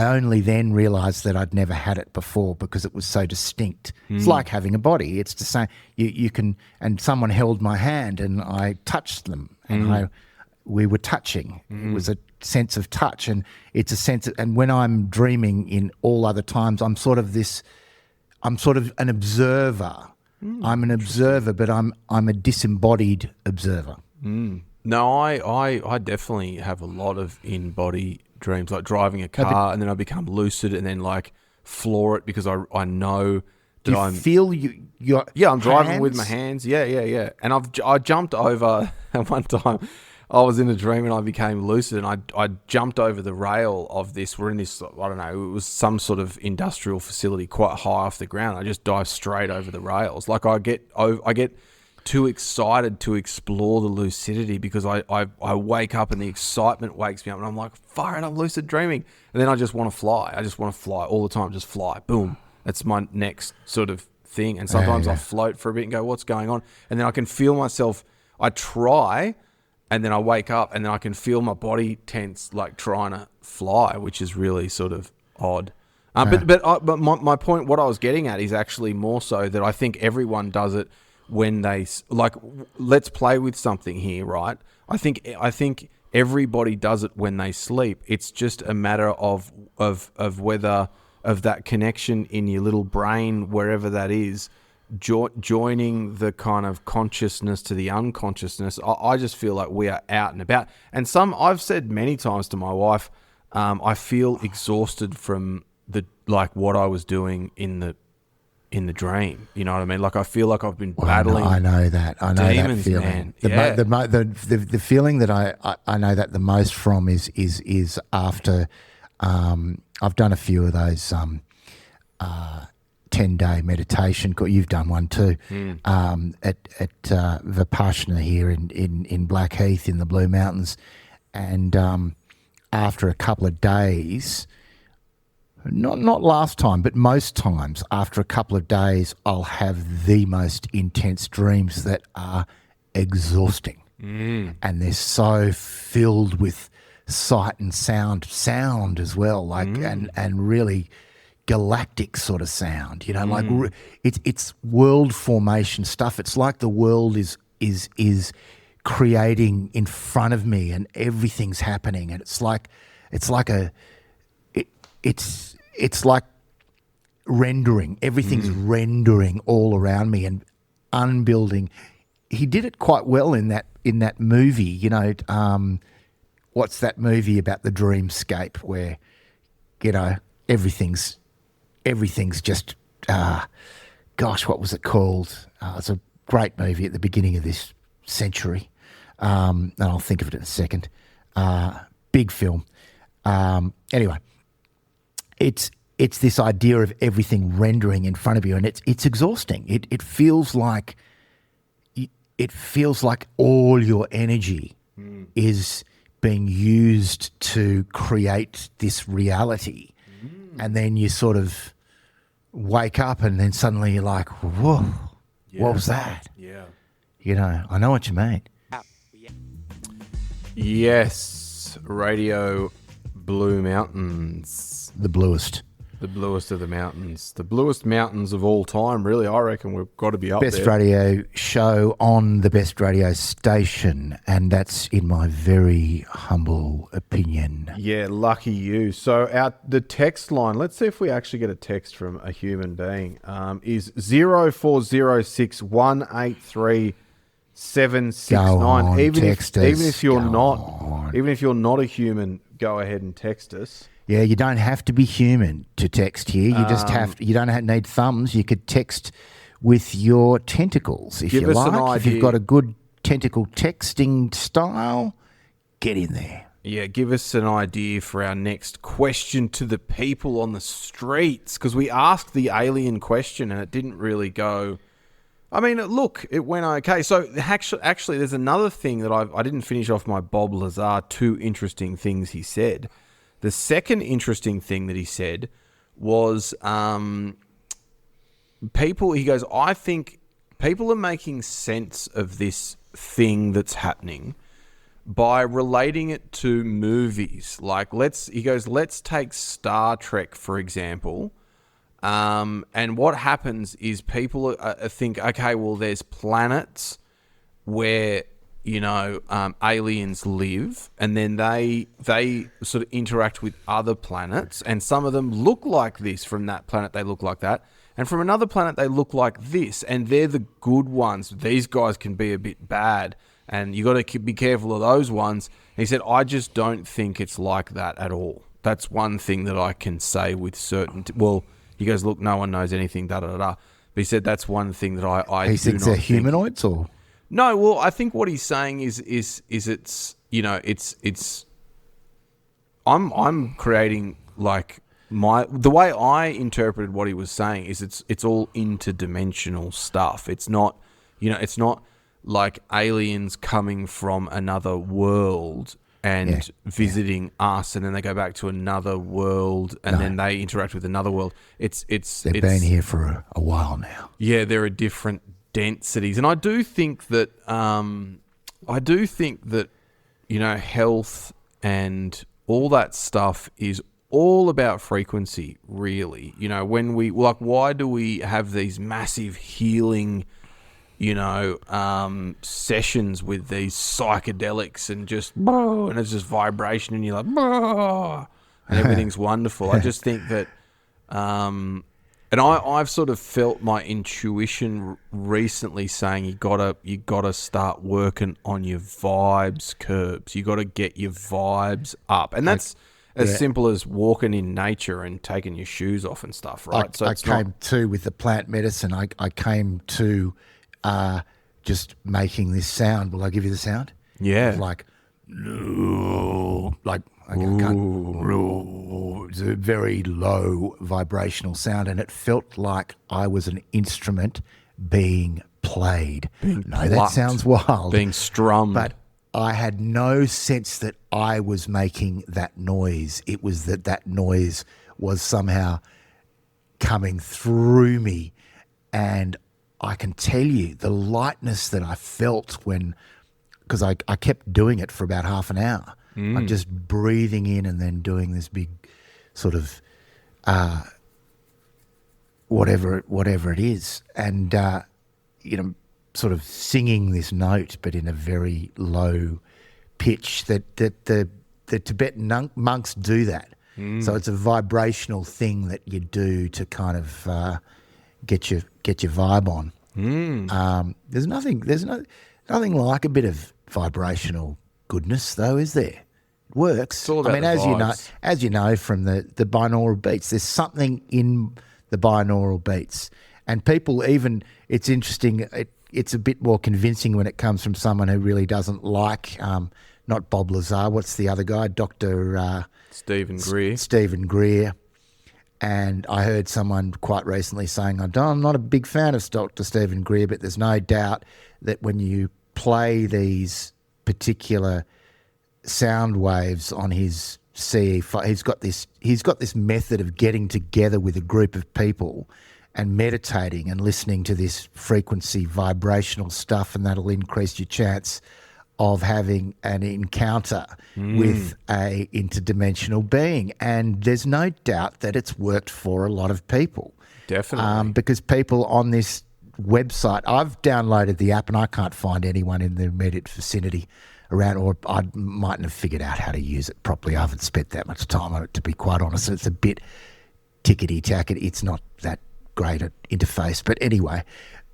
only then realized that I'd never had it before, because it was so distinct. It's like having a body. It's the same. You can, and someone held my hand and I touched them, and we were touching. It was a sense of touch, and it's a sense of, and when I'm dreaming in all other times, I'm sort of an observer. I'm an observer, but I'm a disembodied observer. No, I definitely have a lot of in-body dreams, like driving a car, and then I become lucid, and then like floor it because I know that I'm feel your I'm driving with my hands. Yeah. And I jumped over at one time. I was in a dream and I became lucid, and I jumped over the rail of this. We're in this, I don't know, it was some sort of industrial facility quite high off the ground. I just dived straight over the rails. Like I get too excited to explore the lucidity because I wake up and the excitement wakes me up, and I'm like, fire, and I'm lucid dreaming. And then I just want to fly. I just want to fly all the time, just fly. Boom. That's my next sort of thing. And sometimes I float for a bit and go, what's going on? And then I can feel myself, I try, and then I wake up and then I can feel my body tense, like trying to fly, which is really sort of odd. But my point, what I was getting at, is actually more so that I think everyone does it when they, like, let's play with something here, right? I think everybody does it when they sleep. It's just a matter of whether, of that connection in your little brain, wherever that is, joining the kind of consciousness to the unconsciousness. I just feel like we are out and about. And I've said many times to my wife, I feel exhausted from what I was doing in the dream. You know what I mean? Like I feel like I've been battling. I know that. I know demons, that feeling. Man. The feeling that I know that the most from is after I've done a few of those 10-day meditation. You've done one too at Vipassana here in Blackheath in the Blue Mountains, and after a couple of days, not last time, but most times after a couple of days, I'll have the most intense dreams that are exhausting, and they're so filled with sight and sound as well, like and really galactic sort of sound, like it's world formation stuff. It's like the world is creating in front of me, and everything's happening, and it's like rendering. Everything's rendering all around me and unbuilding. He did it quite well in that movie. What's that movie about the dreamscape where everything's just, gosh, what was it called? It's a great movie at the beginning of this century. and I'll think of it in a second. Big film. Anyway, it's this idea of everything rendering in front of you, and it's exhausting. It feels like all your energy is being used to create this reality, and then you sort of wake up, and then suddenly you're like, "Whoa, what was that?" Yeah. I know what you mean. Yes, Radio Blue Mountains. The bluest. The bluest of the mountains. The bluest mountains of all time, really. I reckon we've got to be up Best there. radio show on the best radio station, and that's in my very humble opinion. Yeah, lucky you. So the text line, let's see if we actually get a text from a human being, is 0406183769. Go on, text us. Even if you're Go not, on. even if you're not a human, go ahead and text us. Yeah, you don't have to be human to text here. You just you don't need thumbs. You could text with your tentacles if you Give us an like. If you've idea. got a good tentacle texting style, get in there. Yeah, give us an idea for our next question to the people on the streets, because we asked the alien question and it didn't really go. I mean, look, it went okay. So actually, there's another thing that I didn't finish off my Bob Lazar 2 interesting things he said. The second interesting thing that he said was people, he goes, I think people are making sense of this thing that's happening by relating it to movies. Like, let's take Star Trek, for example. And what happens is people think, okay, well, there's planets where aliens live, and then they sort of interact with other planets, and some of them look like this. From that planet, they look like that, and from another planet, they look like this, and they're the good ones. These guys can be a bit bad, and you got to be careful of those ones. And he said, I just don't think it's like that at all. That's one thing that I can say with certainty. Well, he goes, look, no one knows anything, da-da-da-da. But he said that's one thing that I He do thinks not they're think. humanoids, or? No, well, I think what he's saying is it's I'm creating like the way I interpreted what he was saying is it's all interdimensional stuff. It's not like aliens coming from another world and visiting us, and then they go back to another world, and then they interact with another world. They've been here for a while now. Yeah, there are different densities, and I do think that health and all that stuff is all about frequency, really. When we why do we have these massive healing sessions with these psychedelics and it's just vibration, and you're like, and everything's wonderful. I just think that and I've sort of felt my intuition recently saying you gotta start working on your vibes, Curbs. You gotta get your vibes up, and that's as simple as walking in nature and taking your shoes off and stuff, right? I came to with the plant medicine. I came to just making this sound. Will I give you the sound? Yeah, like I can't. It's a very low vibrational sound, and it felt like I was an instrument being played. That sounds wild. Being strummed. But I had no sense that I was making that noise. It was that noise was somehow coming through me, and I can tell you the lightness that I felt because I kept doing it for about half an hour. I'm just breathing in and then doing this big sort of whatever it is, and sort of singing this note, but in a very low pitch. That the Tibetan monks do that. So it's a vibrational thing that you do to kind of get your vibe on. There's nothing like a bit of vibrational goodness, though, is there? It works. It's all about as you know from the binaural beats, there's something in the binaural beats, and people even. It's interesting. it's a bit more convincing when it comes from someone who really doesn't like, not Bob Lazar, what's the other guy? Dr. Stephen Greer. Stephen Greer. And I heard someone quite recently saying, I'm not a big fan of Dr. Stephen Greer, but there's no doubt that when you play these particular sound waves on his CE5, he's got this method of getting together with a group of people and meditating and listening to this frequency vibrational stuff, and that'll increase your chance of having an encounter with a interdimensional being. And there's no doubt that it's worked for a lot of people. Definitely. Because people on this website, I've downloaded the app and I can't find anyone in the immediate vicinity around, or I mightn't have figured out how to use it properly. I haven't spent that much time on it, to be quite honest. It's a bit tickety-tackety. It's not that great an interface. But anyway,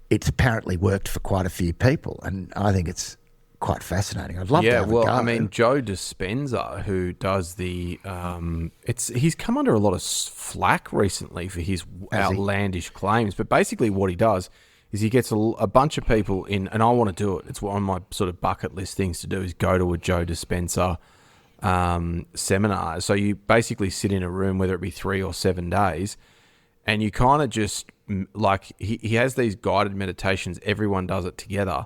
it's apparently worked for quite a few people, and I think it's quite fascinating. I'd love to have a go. I mean, Joe Dispenza, who does the, he's come under a lot of flack recently for his outlandish claims. But basically, what he does is he gets a bunch of people in, and I want to do it. It's one of my sort of bucket list things to do is go to a Joe Dispenza seminar. So you basically sit in a room, whether it be 3 or 7 days, and you kind of just like he has these guided meditations. Everyone does it together.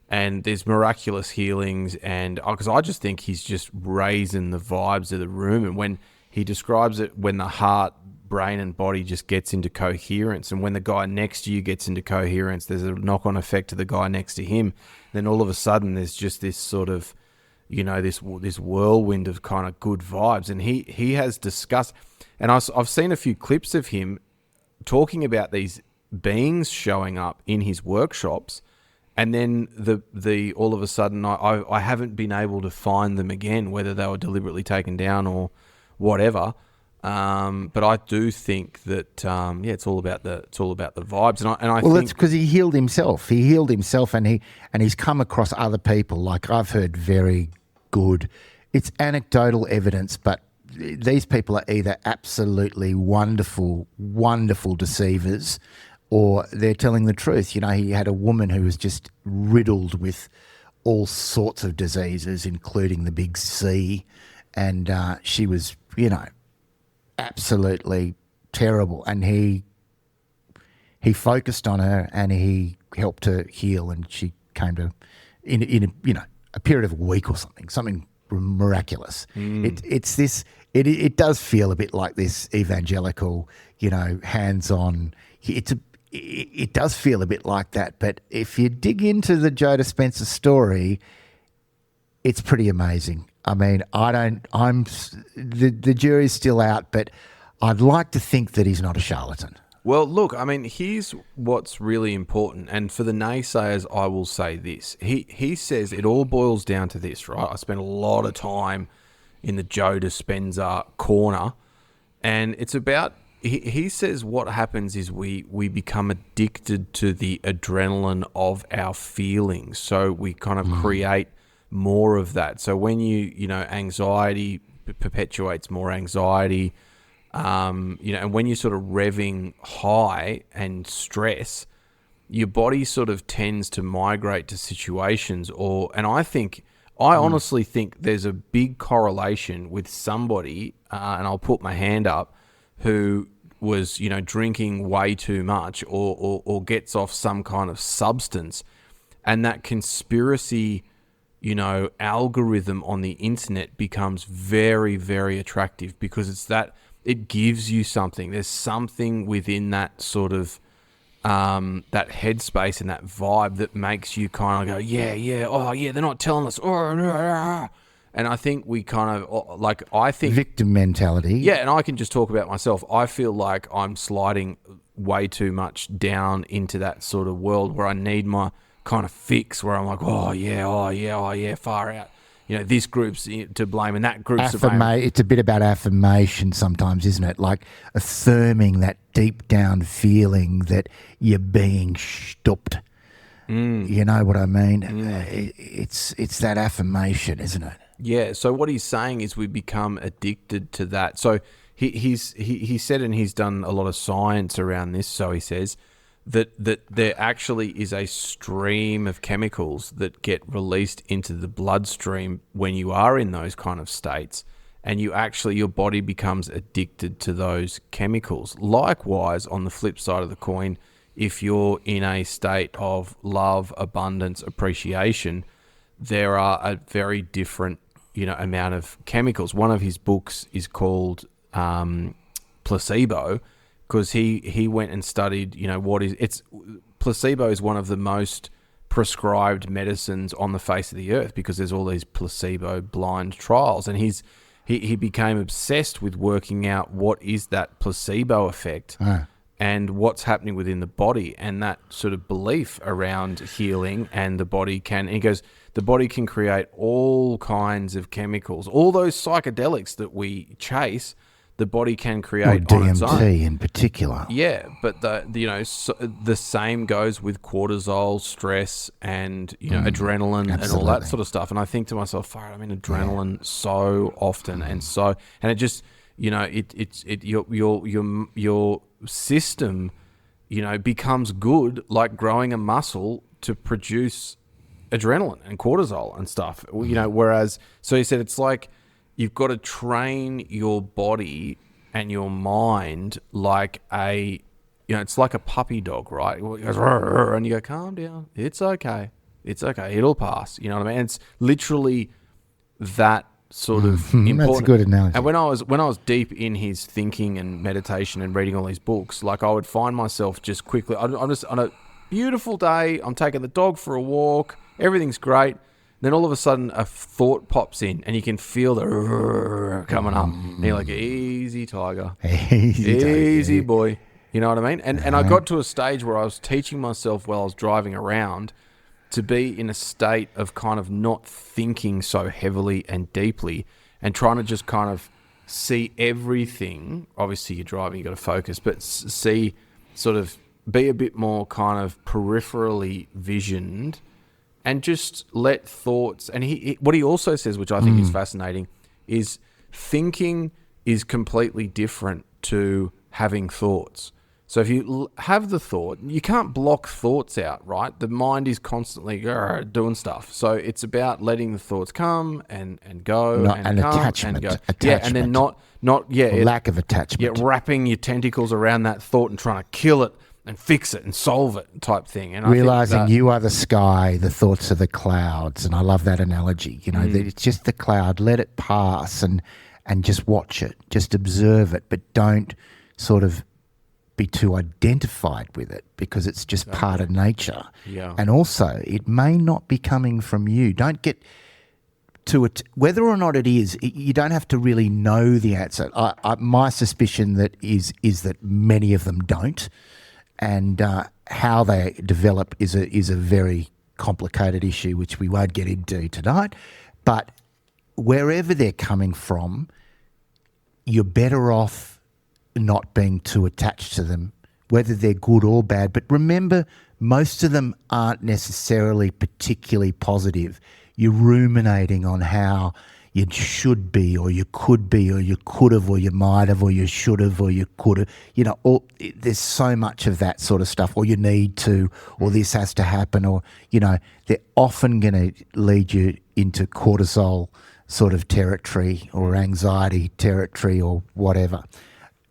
And there's miraculous healings, and because I just think he's just raising the vibes of the room. And when he describes it, when the heart, brain, and body just gets into coherence, and when the guy next to you gets into coherence, there's a knock-on effect to the guy next to him. Then all of a sudden, there's just this sort of, this whirlwind of kind of good vibes. And he has discussed, and I've seen a few clips of him talking about these beings showing up in his workshops. And then the all of a sudden, I haven't been able to find them again, whether they were deliberately taken down or whatever. But I do think that it's all about the vibes, and I think that's because he healed himself. He healed himself, and he's come across other people. Like I've heard very good. It's anecdotal evidence, but these people are either absolutely wonderful, wonderful deceivers, or they're telling the truth. He had a woman who was just riddled with all sorts of diseases, including the big C, and she was, absolutely terrible. And he focused on her, and he helped her heal, and she came to, in a period of a week or something miraculous. It's this. It does feel a bit like this evangelical, hands-on. It does feel a bit like that, but if you dig into the Joe Dispenza story, it's pretty amazing. I mean, the jury's still out, but I'd like to think that he's not a charlatan. Well, look, I mean, here's what's really important, and for the naysayers, I will say this. He says it all boils down to this, right? I spent a lot of time in the Joe Dispenza corner, and it's about, he says what happens is we become addicted to the adrenaline of our feelings. So we kind of create more of that. So when anxiety perpetuates more anxiety, and when you're sort of revving high and stress, your body sort of tends to migrate to situations and I honestly think there's a big correlation with somebody, and I'll put my hand up, who was, drinking way too much or gets off some kind of substance, and that conspiracy, algorithm on the internet becomes very, very attractive because it gives you something. There's something within that sort of, that headspace and that vibe that makes you kind of go, they're not telling us. And I think we kind of, victim mentality. Yeah, and I can just talk about myself. I feel like I'm sliding way too much down into that sort of world where I need my kind of fix, where I'm like, far out. This group's to blame and that group's to blame. It's a bit about affirmation sometimes, isn't it? Like affirming that deep down feeling that you're being stopped. You know what I mean? It's that affirmation, isn't it? Yeah, so what he's saying is we become addicted to that. So he said, and he's done a lot of science around this, so he says, that there actually is a stream of chemicals that get released into the bloodstream when you are in those kind of states, and your body becomes addicted to those chemicals. Likewise, on the flip side of the coin, if you're in a state of love, abundance, appreciation, there are a very different, amount of chemicals. One of his books is called Placebo, because he went and studied, placebo is one of the most prescribed medicines on the face of the earth, because there's all these placebo blind trials, and he became obsessed with working out what is that placebo effect and what's happening within the body, and that sort of belief around healing, and the body can create all kinds of chemicals, all those psychedelics that we chase. The body can create on its own. DMT in particular. Yeah, but the same goes with cortisol, stress, and adrenaline, and all that sort of stuff. And I think to myself, adrenaline so often, and it just your system becomes good, like growing a muscle to produce adrenaline and cortisol and stuff. Whereas, so he said it's like, you've got to train your body and your mind like it's like a puppy dog, right? It goes, and you go, calm down. It's okay. It'll pass. You know what I mean? It's literally that sort of important. That's a good analogy. And when I was deep in his thinking and meditation and reading all these books, like I would find myself just quickly, I'm just on a beautiful day, I'm taking the dog for a walk, everything's great. Then all of a sudden, a thought pops in, and you can feel the coming up. And you're like, easy, tiger. Easy, boy. You know what I mean? And I got to a stage where I was teaching myself while I was driving around to be in a state of kind of not thinking so heavily and deeply, and trying to just kind of see everything. Obviously, you're driving, you've got to focus, but see, sort of be a bit more kind of peripherally visioned, and just let thoughts. And what he also says, which I think is fascinating, is thinking is completely different to having thoughts. So if you have the thought, you can't block thoughts out, right? The mind is constantly doing stuff. So it's about letting the thoughts come and go, and come attachment, and go. attachment. Yeah, and then lack of attachment. Yeah, wrapping your tentacles around that thought and trying to kill it and fix it and solve it type thing. And realizing I think you are the sky, the thoughts are the clouds. And I love that analogy. That it's just the cloud, let it pass and just watch it, just observe it, but don't sort of be too identified with it, because it's just part of nature. Yeah. And also, it may not be coming from you. Don't get to it, whether or not it is. You don't have to really know the answer. My suspicion is that many of them don't. And how they develop is a very complicated issue, which we won't get into tonight. But wherever they're coming from, you're better off not being too attached to them, whether they're good or bad. But remember, most of them aren't necessarily particularly positive. You're ruminating on how you should be, or you could be, or you could have, or you might have, or you should have, or you could have. There's so much of that sort of stuff, or you need to, or this has to happen, or, they're often going to lead you into cortisol sort of territory, or anxiety territory, or whatever.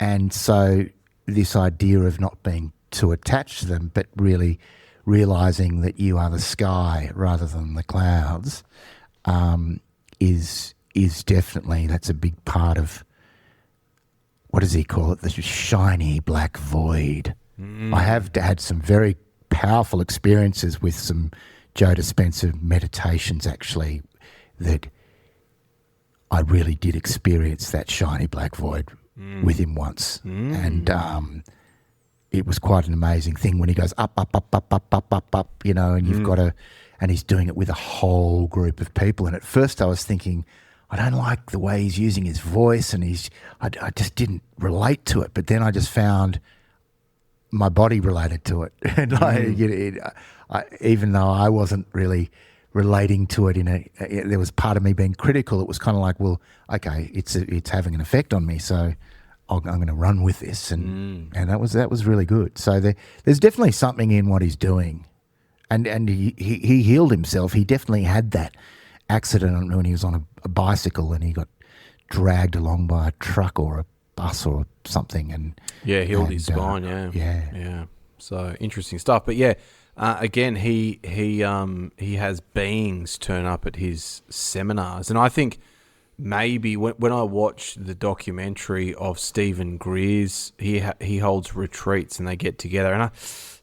And so this idea of not being too attached to them, but really realizing that you are the sky rather than the clouds, is definitely, that's a big part of, what does he call it, the shiny black void. I have had some very powerful experiences with some Joe Dispenza meditations, actually, that I really did experience that shiny black void with him once. And it was quite an amazing thing when he goes up, up, up, up, up, up, up, up, and you've got to, and he's doing it with a whole group of people. And at first I was thinking, I don't like the way he's using his voice, and I just didn't relate to it. But then I just found my body related to it. And even though I wasn't really relating to it there was part of me being critical. It was kind of like, well, okay, it's having an effect on me. So I'm going to run with this, and that was really good. So there's definitely something in what he's doing, and he healed himself. He definitely had that accident when he was on a bicycle and he got dragged along by a truck or a bus or something, and healed his spine. Yeah. So interesting stuff. But again, he has beings turn up at his seminars, and I think maybe when I watch the documentary of Stephen Greer's, he holds retreats and they get together, and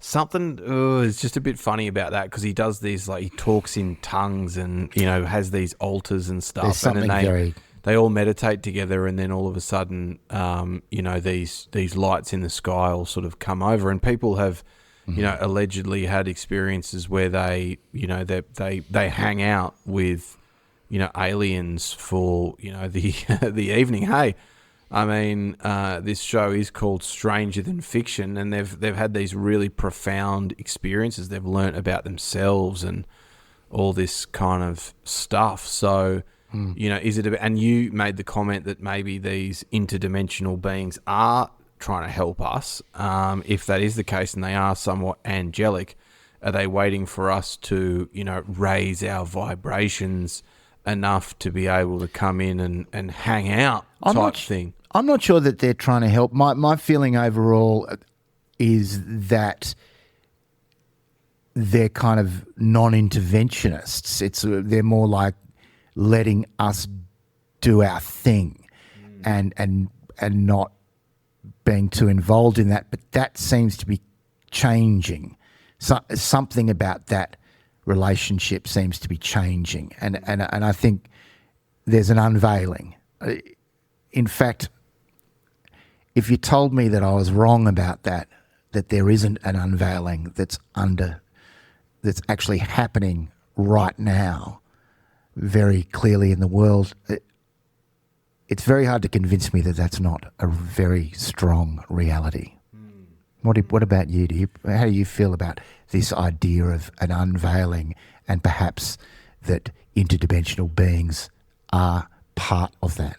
something is just a bit funny about that, because he does these, like, he talks in tongues and has these altars and stuff. There's something and then very... they all meditate together, and then all of a sudden, these lights in the sky all sort of come over, and people have, allegedly had experiences where they hang out with, aliens for, the evening. Hey, I mean, this show is called Stranger Than Fiction, and they've had these really profound experiences. They've learnt about themselves and all this kind of stuff. So, is it about, and you made the comment that maybe these interdimensional beings are trying to help us. If that is the case and they are somewhat angelic, are they waiting for us to, raise our vibrations enough to be able to come in and hang out thing? I'm not sure that they're trying to help. My feeling overall is that they're kind of non-interventionists. They're more like letting us do our thing, and not being too involved in that. But that seems to be changing. So, something about that relationship seems to be changing, and I think there's an unveiling. In fact, if you told me that I was wrong about that there isn't an unveiling that's actually happening right now, very clearly in the world, it's very hard to convince me that that's not a very strong reality. What about you? How do you feel about this idea of an unveiling, and perhaps that interdimensional beings are part of that?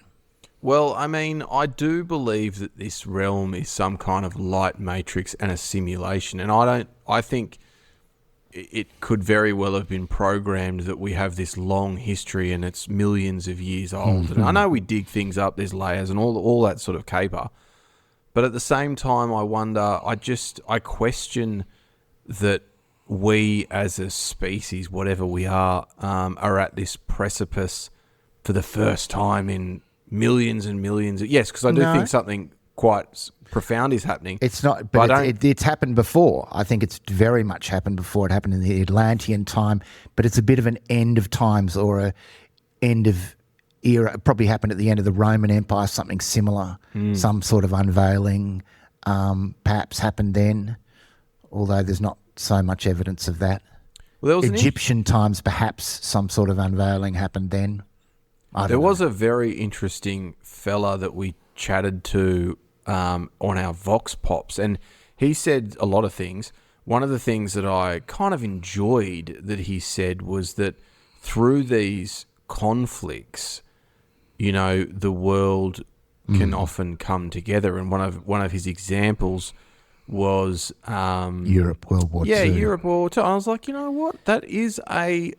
Well, I mean, I do believe that this realm is some kind of light matrix and a simulation, and I think it could very well have been programmed that we have this long history and it's millions of years old. And I know we dig things up, there's layers and all that sort of caper. But at the same time, I wonder, I question that we as a species, whatever we are at this precipice for the first time in millions and millions. Yes, because I do think something quite profound is happening. It's not, but it's happened before. I think it's very much happened before. It happened in the Atlantean time, but it's a bit of an end of times or a end of era. It probably happened at the end of the Roman Empire, something similar, some sort of unveiling perhaps happened then, although there's not so much evidence of that. Well, Egyptian times, perhaps some sort of unveiling happened then. There was a very interesting fella that we chatted to on our Vox Pops, and he said a lot of things. One of the things that I kind of enjoyed that he said was that through these conflicts, the world can often come together. And one of his examples was Europe, World War II. Yeah, Europe, World War II. I was like, you know what? That is a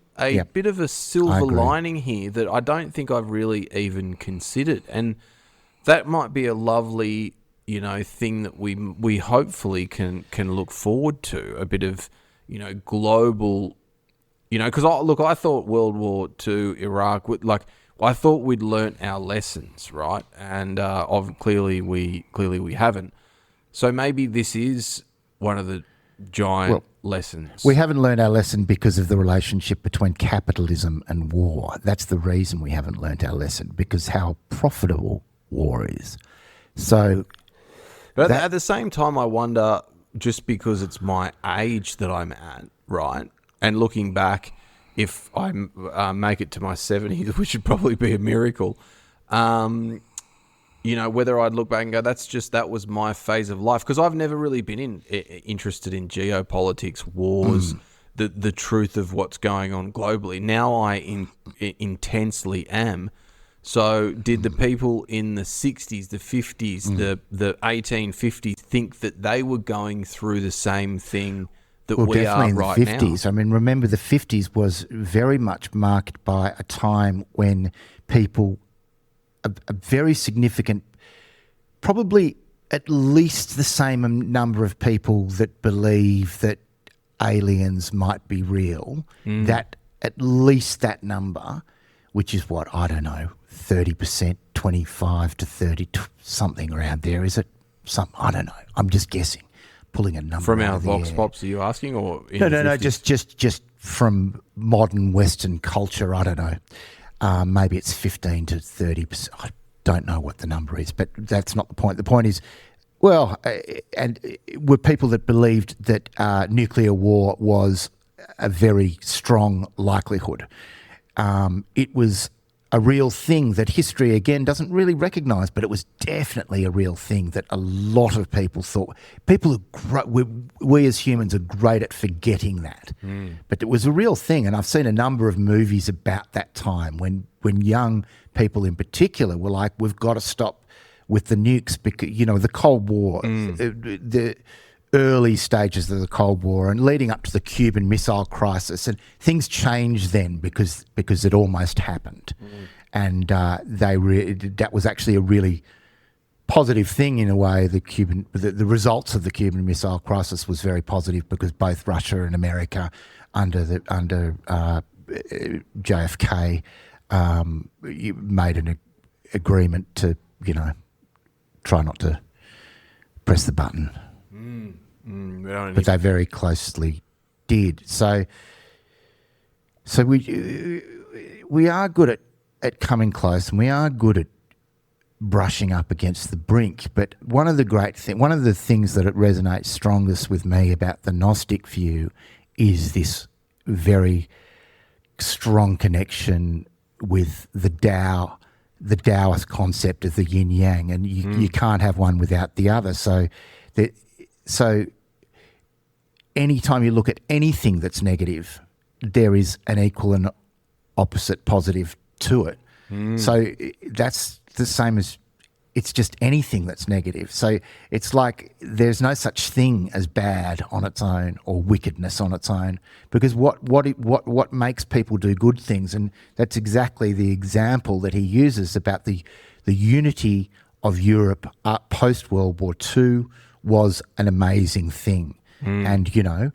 bit of a silver lining here that I don't think I've really even considered. And that might be a lovely, thing that we hopefully can look forward to, a bit of, global, because I thought World War II, Iraq, I thought we'd learnt our lessons, right? And clearly we haven't. So maybe this is one of the giant lessons. We haven't learned our lesson because of the relationship between capitalism and war. That's the reason we haven't learned our lesson, because how profitable war is. So, but at the same time, I wonder, just because it's my age that I'm at, right? And looking back, if I make it to my 70s, which would probably be a miracle, whether I'd look back and go, that was my phase of life. Because I've never really been interested in geopolitics, wars, the truth of what's going on globally. Now I intensely am, So did the people in the 60s, the 50s, the 1850s think that they were going through the same thing that we are in right the 50s. now? I mean, remember the 50s was very much marked by a time when people, a very significant, probably at least the same number of people that believe that aliens might be real, that at least that number, which is what, I don't know, 30%, 25 to 30, something around there. Is it something? I don't know. I'm just guessing, pulling a number From out our of the Vox air. Pops, are you asking? Or in No, the no, 50s? just from modern Western culture. I don't know. Maybe it's 15 to 30%. I don't know what the number is, but that's not the point. The point is, well, were people that believed that nuclear war was a very strong likelihood. It was a real thing that history, again, doesn't really recognise, but it was definitely a real thing that a lot of people thought. People we as humans are great at forgetting that. But it was a real thing, and I've seen a number of movies about that time when young people in particular were like, we've got to stop with the nukes because, the Cold War, the early stages of the Cold War and leading up to the Cuban Missile Crisis, and things changed then because it almost happened, and that was actually a really positive thing in a way. The results of the Cuban Missile Crisis was very positive because both Russia and America under JFK made an agreement to try not to press the button. But they very closely did. So we are good at coming close, and we are good at brushing up against the brink. But one of the things that it resonates strongest with me about the Gnostic view is this very strong connection with the Tao, the Taoist concept of the yin yang, and you can't have one without the other. So anytime you look at anything that's negative, there is an equal and opposite positive to it. So that's the same as it's just anything that's negative. So it's like there's no such thing as bad on its own or wickedness on its own, because what makes people do good things, and that's exactly the example that he uses about the unity of Europe post World War II was an amazing thing. And the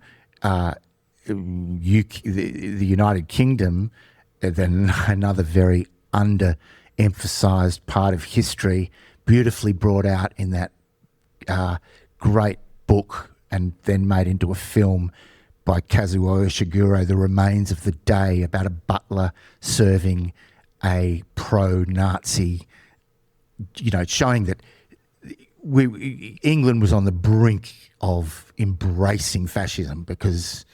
United Kingdom, then another very under-emphasized part of history, beautifully brought out in that great book and then made into a film by Kazuo Ishiguro, The Remains of the Day, about a butler serving a pro-Nazi, showing that England was on the brink of embracing fascism because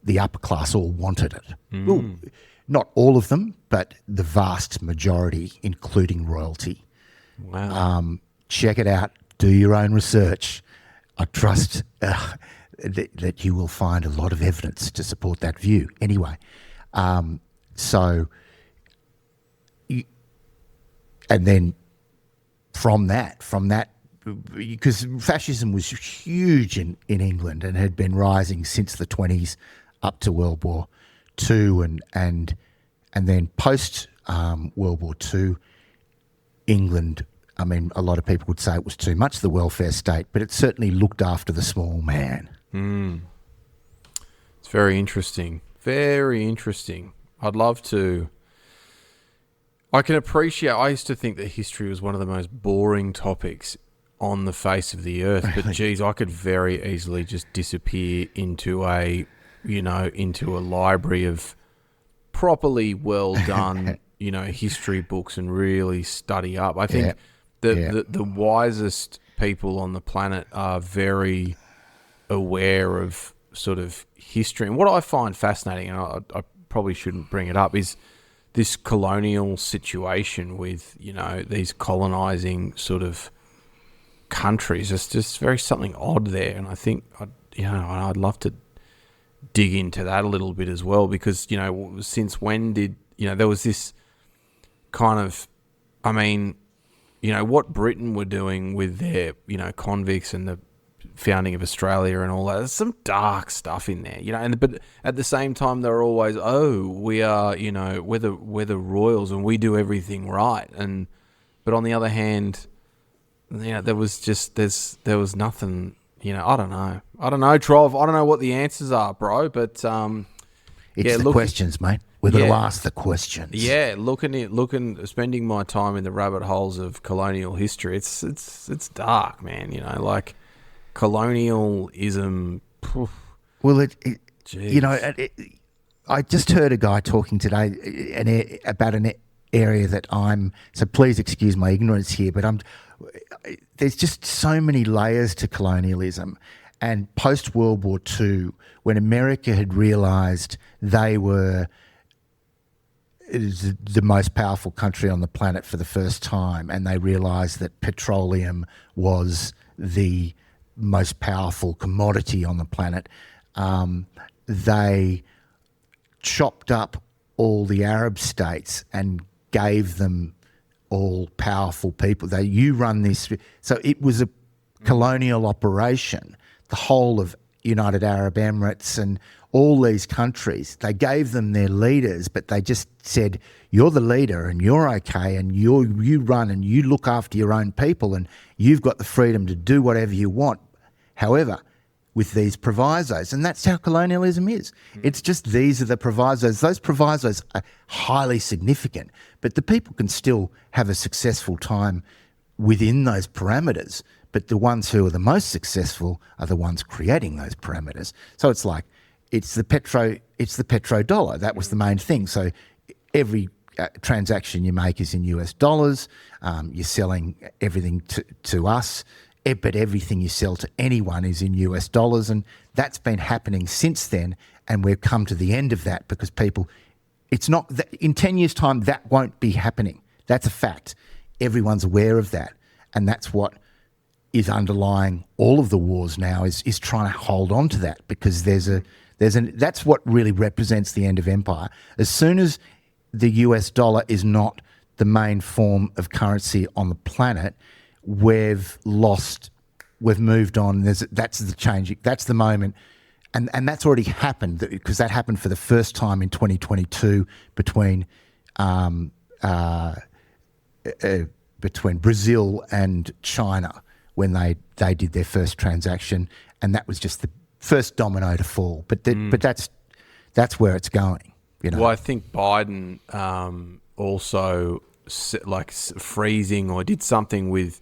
the upper class all wanted it. Well, not all of them, but the vast majority, including royalty. Wow. Check it out. Do your own research. I trust that you will find a lot of evidence to support that view. Anyway, and then from that, because fascism was huge in England and had been rising since the 1920s up to World War II, and then post World War II, England, I mean, a lot of people would say it was too much the welfare state, but it certainly looked after the small man. It's very interesting. Very interesting. I'd love to... I can appreciate... I used to think that history was one of the most boring topics on the face of the earth, but geez, I could very easily just disappear into a library of properly well done, history books and really study up. I think the wisest people on the planet are very aware of sort of history. And what I find fascinating, and I probably shouldn't bring it up, is this colonial situation with, these colonizing sort of countries. It's just very something odd there, and I think I'd love to dig into that a little bit as well, because since when did there was this kind of I mean, what Britain were doing with their, convicts and the founding of Australia and all that. There's some dark stuff in there, but at the same time, they're always, we are, we're the royals and we do everything right. But on the other hand, there was nothing, I don't know, Trov. I don't know what the answers are, bro, but, it's the questions, mate. We've got to ask the questions. Yeah, spending my time in the rabbit holes of colonial history, it's dark, man. Like colonialism. Poof. Well, I just heard a guy talking today about an area that so please excuse my ignorance here, but there's just so many layers to colonialism. And post-World War II, when America had realised they were the most powerful country on the planet for the first time, and they realised that petroleum was the most powerful commodity on the planet, they chopped up all the Arab states and gave them all powerful people. You run this. So it was a colonial operation. The whole of United Arab Emirates and all these countries, they gave them their leaders, but they just said, you're the leader and you're okay and you run and you look after your own people and you've got the freedom to do whatever you want. However, with these provisos, and that's how colonialism is. It's just these are the provisos. Those provisos are highly significant, but the people can still have a successful time within those parameters. But the ones who are the most successful are the ones creating those parameters. So it's like, it's the petrodollar. That was the main thing. So every transaction you make is in US dollars. You're selling everything to us, but everything you sell to anyone is in US dollars. And that's been happening since then. And we've come to the end of that because in 10 years' time, that won't be happening. That's a fact. Everyone's aware of that. And that's what is underlying all of the wars now is trying to hold on to that because that's what really represents the end of empire. As soon as the US dollar is not the main form of currency on the planet, we've moved on. That's the change. That's the moment. And that's already happened because that happened for the first time in 2022 between Brazil and China when they did their first transaction, and that was just the first domino to fall. But that's where it's going. Well, I think Biden also freezing or did something with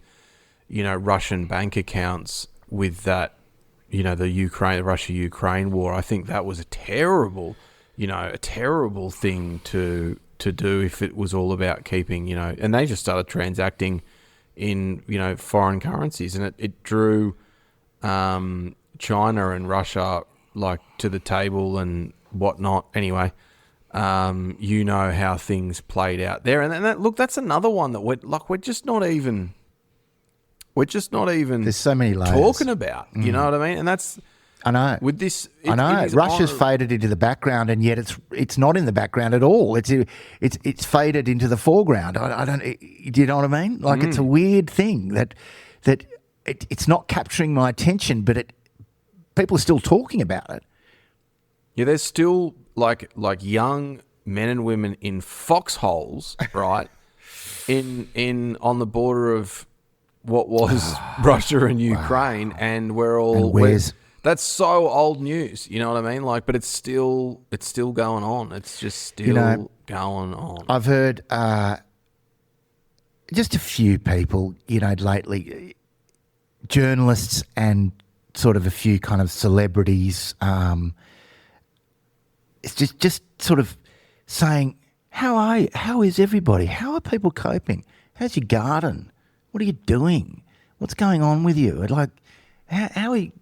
Russian bank accounts with that the Russia-Ukraine war. I think that was a terrible thing to do if it was all about keeping and they just started transacting in foreign currencies, and it drew China and Russia to the table and whatnot. Anyway, how things played out there, and that's another one that we're just not even There's so many layers talking about. You know what I mean? And that's. I know. With this, I know Russia's faded into the background, and yet it's not in the background at all. It's faded into the foreground. I don't. Do you know what I mean? It's a weird thing that it's not capturing my attention, but people are still talking about it. Yeah, there's still like young men and women in foxholes, right? in on the border of what was Russia and Ukraine, and we're all. That's so old news, you know what I mean? But it's still going on. It's just still going on. I've heard just a few people, lately, journalists and sort of a few kind of celebrities. It's just sort of saying, how is everybody? How are people coping? How's your garden? What are you doing? What's going on with you? How are you?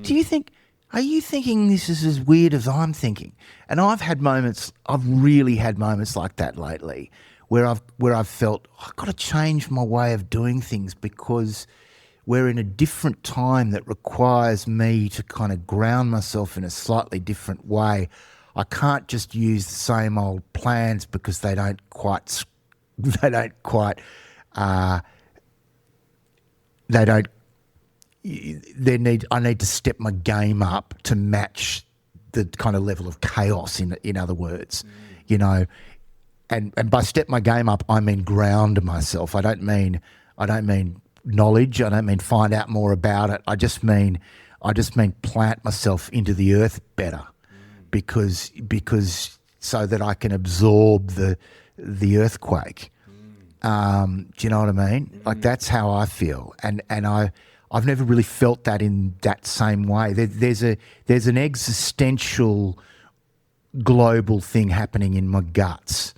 Do you think? Are you thinking this is as weird as I'm thinking? And I've really had moments like that lately, where I've felt I've got to change my way of doing things because we're in a different time that requires me to kind of ground myself in a slightly different way. I can't just use the same old plans because they don't quite they don't quite, they don't. I need to step my game up to match the kind of level of chaos. In other words, you know, and by step my game up, I mean ground myself. I don't mean knowledge. I don't mean find out more about it. I just mean plant myself into the earth better, because so that I can absorb the earthquake. Do you know what I mean? Like, that's how I feel, and I've never really felt that in that same way. There's an existential global thing happening in my guts,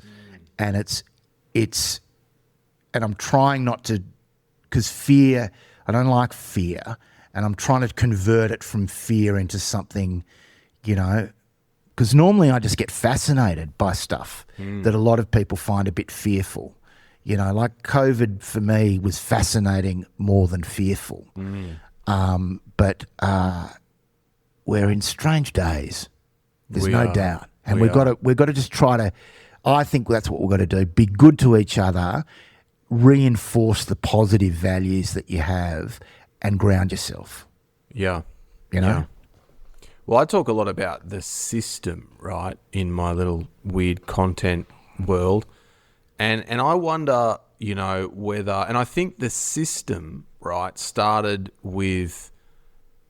and it's and I'm trying not to, because fear, I don't like fear, and I'm trying to convert it from fear into something, you know, because normally I just get fascinated by stuff that a lot of people find a bit fearful. You know, like COVID for me was fascinating more than fearful. But we're in strange days. There's no doubt, and we've got to just try to. I think that's what we've got to do: be good to each other, reinforce the positive values that you have, and ground yourself. Yeah, you know. Yeah. Well, I talk a lot about the system, right, in my little weird content world. And I wonder, you know, whether, and I think the system, right, started with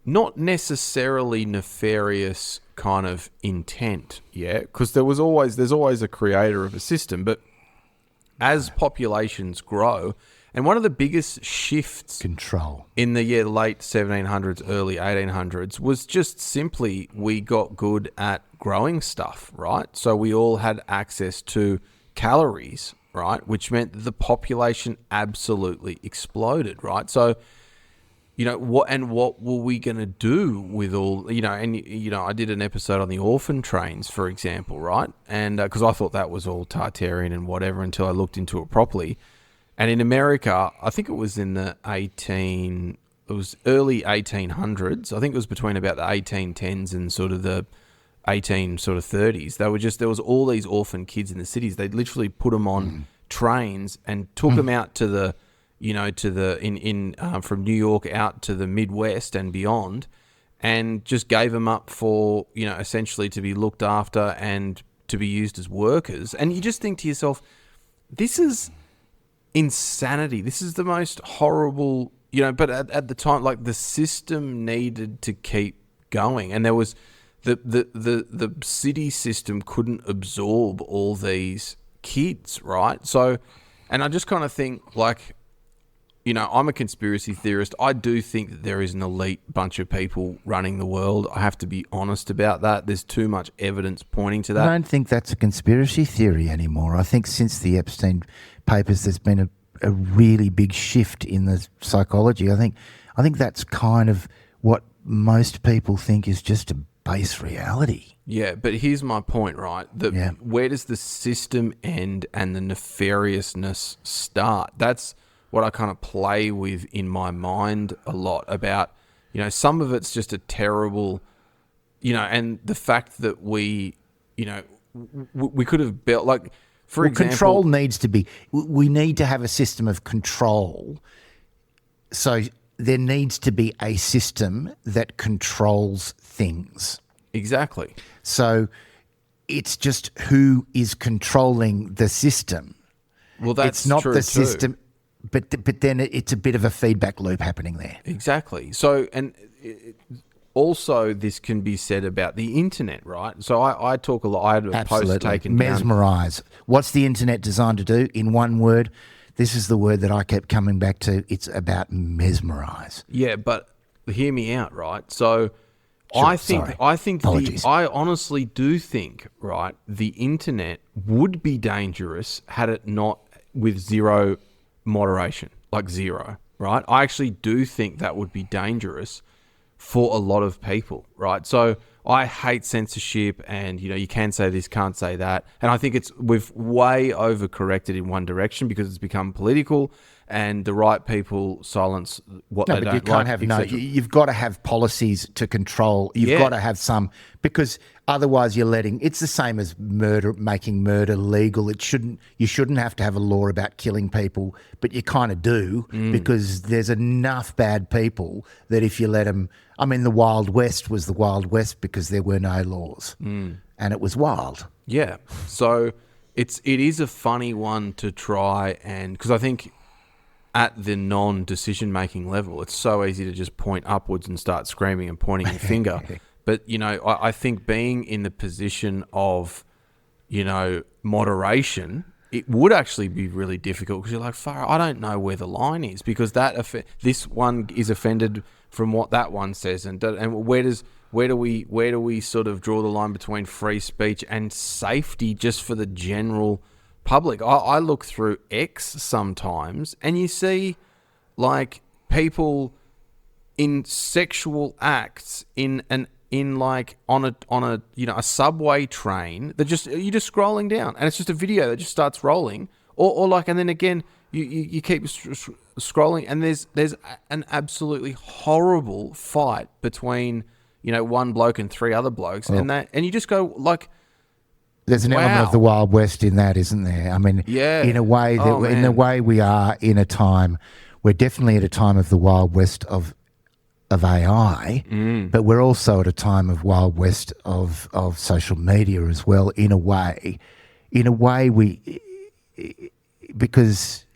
not necessarily nefarious kind of intent, yeah, because there's always a creator of a system, but as populations grow, and one of the biggest shifts control in the late 1700s, early 1800s was just simply we got good at growing stuff, right? So we all had access to calories, right? Which meant that the population absolutely exploded, right? So, you know, what were we going to do with all, you know, and, you know, I did an episode on the orphan trains, for example, right? And because I thought that was all Tartarian and whatever until I looked into it properly. And in America, I think it was in the early 1800s. I think it was between about the 1810s and sort of the 1830s. There was all these orphan kids in the cities. They'd literally put them on trains and took them out to the, you know, from New York out to the Midwest and beyond, and just gave them up for, you know, essentially to be looked after and to be used as workers. And you just think to yourself, this is insanity. This is the most horrible, you know, but at the time, like, the system needed to keep going, and there was the city system couldn't absorb all these kids, right? So, and I just kind of think, like, you know, I'm a conspiracy theorist. I do think that there is an elite bunch of people running the world. I have to be honest about that. There's too much evidence pointing to that. I don't think that's a conspiracy theory anymore. I think since the Epstein papers, there's been a really big shift in the psychology. I think that's kind of what most people think is just a base reality. Yeah, but here's my point, right? Where does the system end and the nefariousness start? That's what I kind of play with in my mind a lot about, you know, some of it's just a terrible, you know, and the fact that we, you know, we could have built, like, for example, control needs to be, we need to have a system of control. So there needs to be a system that controls things. Exactly. So it's just who is controlling the system. Well, that's it's not true the too. system, but then it's a bit of a feedback loop happening there. Exactly. So, and also this can be said about the internet, right? So I talk a lot. I had a post taken down. Mesmerize. What's the internet designed to do? In one word, this is the word that I kept coming back to. It's about mesmerize. Yeah, but hear me out, right? So Sure, I honestly do think, right, the internet would be dangerous had it not with zero moderation, like zero, right? I actually do think that would be dangerous for a lot of people, right? So I hate censorship, and, you know, you can say this, can't say that. And I think we've way overcorrected in one direction because it's become political. and the right people silence what No, they but don't you can't like. have you've got to have policies to control. You've got to have some, because otherwise you're letting. It's the same as making murder legal. You shouldn't have to have a law about killing people, but you kind of do because there's enough bad people that if you let them. I mean, the Wild West was the Wild West because there were no laws, and it was wild. Yeah, so it is a funny one to try, and because I think at the non-decision making level, it's so easy to just point upwards and start screaming and pointing your finger. But I think being in the position of moderation, it would actually be really difficult because you're like, I don't know where the line is because this one is offended from what that one says, and where do we sort of draw the line between free speech and safety just for the general public? I look through X sometimes and you see like people in sexual acts on a subway train that you're just scrolling down and it's just a video that just starts rolling and then again you keep scrolling and there's an absolutely horrible fight between one bloke and three other blokes and you just go like, there's an element of the Wild West in that, isn't there? I mean, in a way in the way we are in a time, we're definitely at a time of the Wild West of AI, but we're also at a time of Wild West of social media as well. In a way, because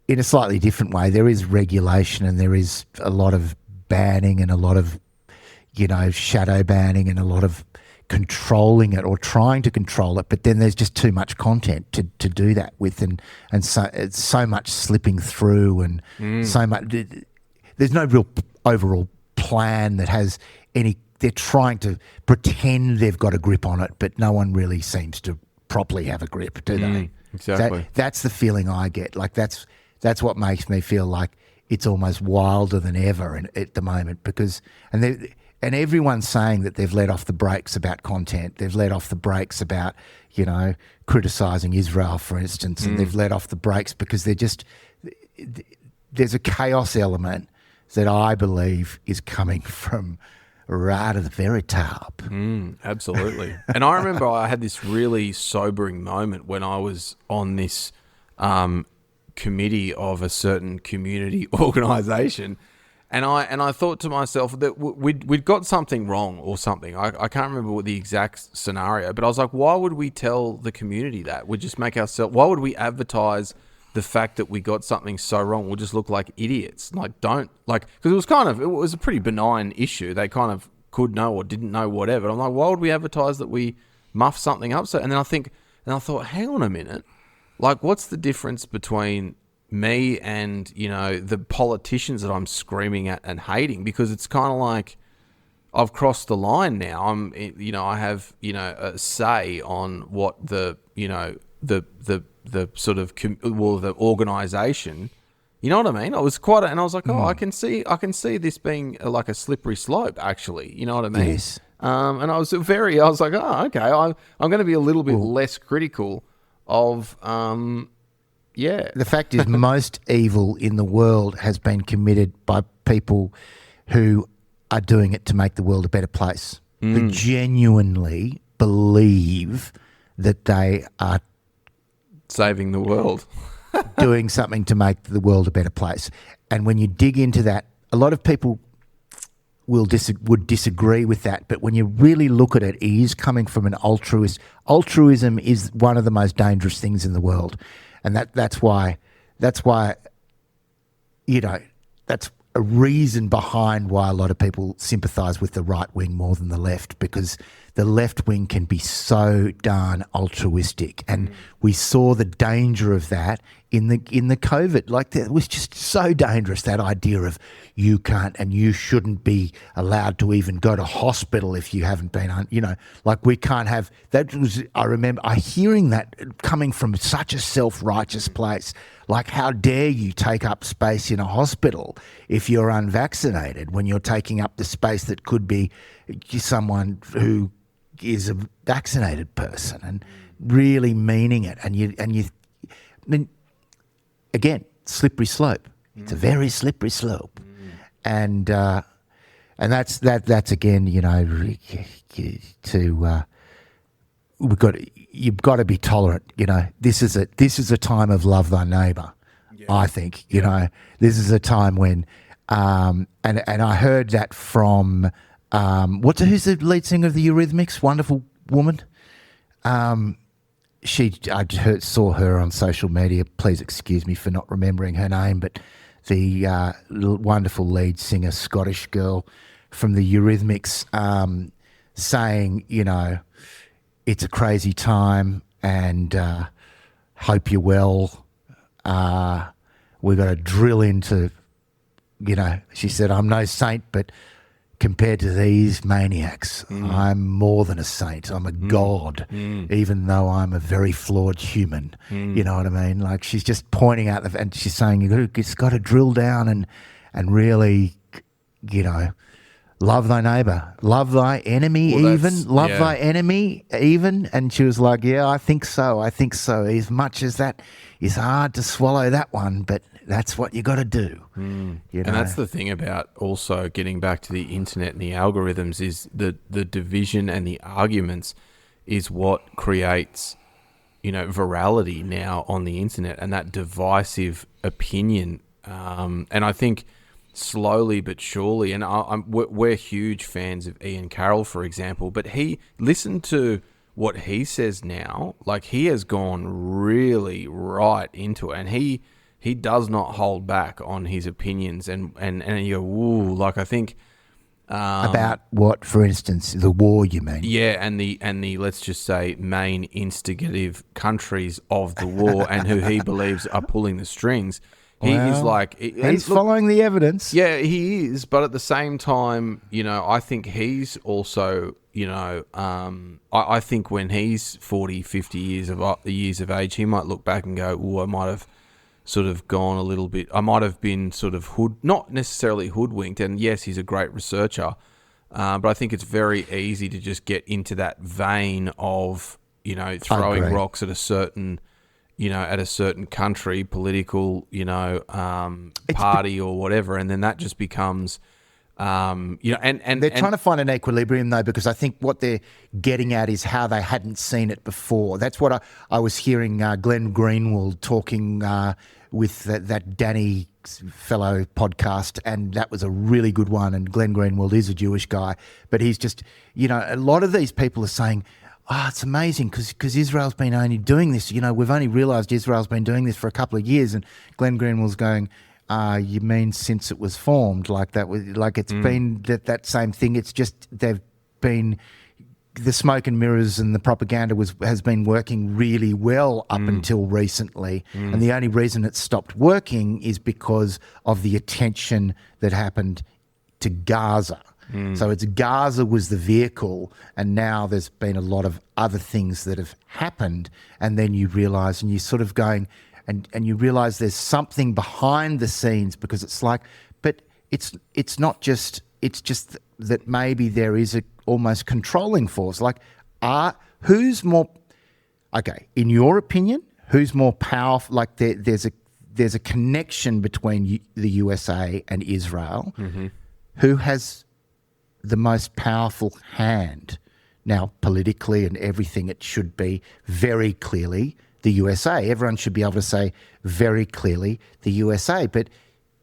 in a slightly different way, there is regulation and there is a lot of banning and a lot of shadow banning and a lot of controlling it or trying to control it, but then there's just too much content to do that with, and so it's so much slipping through and so much. There's no real overall plan that has any. They're trying to pretend they've got a grip on it, but no one really seems to properly have a grip, do they? Exactly. That's the feeling I get. Like that's what makes me feel like it's almost wilder than ever at the moment because and everyone's saying that they've let off the brakes about content. They've let off the brakes about, criticising Israel, for instance, and they've let off the brakes because there's a chaos element that I believe is coming from right at the very top. Absolutely. And I remember I had this really sobering moment when I was on this committee of a certain community organisation. And I thought to myself that we'd got something wrong or something. I can't remember what the exact scenario, but I was like, why would we tell the community that? We'd just make ourselves. Why would we advertise the fact that we got something so wrong? We'll just look like idiots. Because it was a pretty benign issue. They kind of could know or didn't know whatever. I'm like, why would we advertise that we muffed something up? So, and then I thought, hang on a minute, like what's the difference between me and the politicians that I'm screaming at and hating? Because it's kind of like I've crossed the line now. I have a say on what the sort of the organisation. You know what I mean? I was and I was like, I can see this being like a slippery slope. Actually, you know what I mean? Yes. And I was like, oh, okay. I'm going to be a little bit less critical of. The fact is, most evil in the world has been committed by people who are doing it to make the world a better place. Who genuinely believe that they are saving the world, doing something to make the world a better place. And when you dig into that, a lot of people would disagree with that. But when you really look at it, it is coming from an altruist. Altruism is one of the most dangerous things in the world. And that's why that's a reason behind why a lot of people sympathise with the right wing more than the left, because the left wing can be so darn altruistic, and we saw the danger of that in the COVID. Like, it was just so dangerous, that idea of you can't and you shouldn't be allowed to even go to hospital if you haven't been on, like we can't have that. I remember hearing that coming from such a self-righteous place. Like, how dare you take up space in a hospital if you're unvaccinated, when you're taking up the space that could be someone who is a vaccinated person, and really meaning it. And I mean, again, slippery slope. It's a very slippery slope, and that's again, you've got to be tolerant. This is a time of love thy neighbour. I think this is a time when, and I heard that from who's the lead singer of the Eurythmics? Wonderful woman. Saw her on social media. Please excuse me for not remembering her name, but the wonderful lead singer, Scottish girl from the Eurythmics, saying, it's a crazy time and hope you're well. We've got to drill into, she said, I'm no saint, but compared to these maniacs, I'm more than a saint. I'm a god, even though I'm a very flawed human. You know what I mean? Like, she's just pointing out, and she's saying, it's got to drill down and really, love thy neighbour, love thy enemy, thy enemy even. And she was like, yeah, I think so. As much as that is hard to swallow, that one, but that's what you got to do. And that's the thing about also getting back to the internet and the algorithms is the division and the arguments is what creates, virality now on the internet and that divisive opinion. And I think slowly but surely, and we're huge fans of Ian Carroll, for example, but listen to what he says now. Like, he has gone really right into it, and he does not hold back on his opinions, and you go, ooh, like, I think about what, for instance, the war, you mean? Yeah, and the let's just say main instigative countries of the war and who he believes are pulling the strings. He's following the evidence. Yeah, he is. But at the same time, I think he's also, I think when he's 40, 50 years of age, he might look back and go, oh, I might have sort of gone a little bit. I might have been sort of not necessarily hoodwinked. And yes, he's a great researcher. But I think it's very easy to just get into that vein of, throwing rocks at a certain country, political, party or whatever, and then that just becomes, and they're trying to find an equilibrium though, because I think what they're getting at is how they hadn't seen it before. That's what I was hearing Glenn Greenwald talking with that Danny fellow podcast, and that was a really good one. And Glenn Greenwald is a Jewish guy, but he's just, a lot of these people are saying, it's amazing because Israel's been only doing this. We've only realised Israel's been doing this for a couple of years. And Glenn Greenwald's going, you mean since it was formed? Like that was like it's been that same thing. It's just they've been the smoke and mirrors and the propaganda has been working really well up until recently. And the only reason it stopped working is because of the attention that happened to Gaza. So it's Gaza was the vehicle, and now there's been a lot of other things that have happened, and then you realise, and you're sort of going, and you realise there's something behind the scenes, because it's like, but it's not just, it's just that maybe there is a almost controlling force. Like, who's more, okay, in your opinion, who's more powerful? Like there's a connection between the USA and Israel. Who has the most powerful hand? Now, politically and everything, it should be very clearly the USA. Everyone should be able to say very clearly the USA. But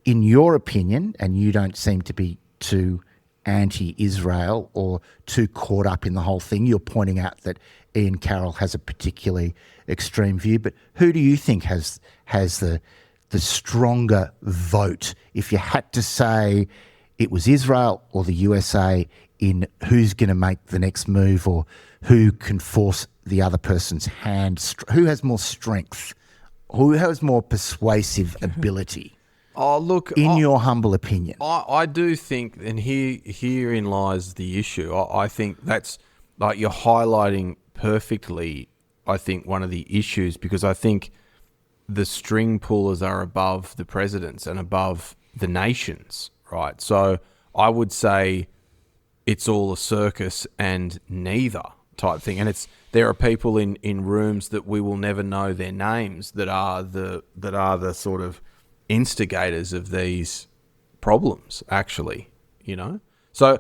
in your opinion, and you don't seem to be too anti-Israel or too caught up in the whole thing, you're pointing out that Ian Carroll has a particularly extreme view. But who do you think has the stronger vote? If you had to say it was Israel or the USA in who's going to make the next move, or who can force the other person's hand, who has more strength, who has more persuasive ability? Oh, look, in your humble opinion. I do think, and herein lies the issue. I think that's, like, you're highlighting perfectly, I think, one of the issues, because I think the string pullers are above the presidents and above the nations. Right, so I would say it's all a circus and neither type thing, and there are people in rooms that we will never know their names that are the sort of instigators of these problems, actually, So,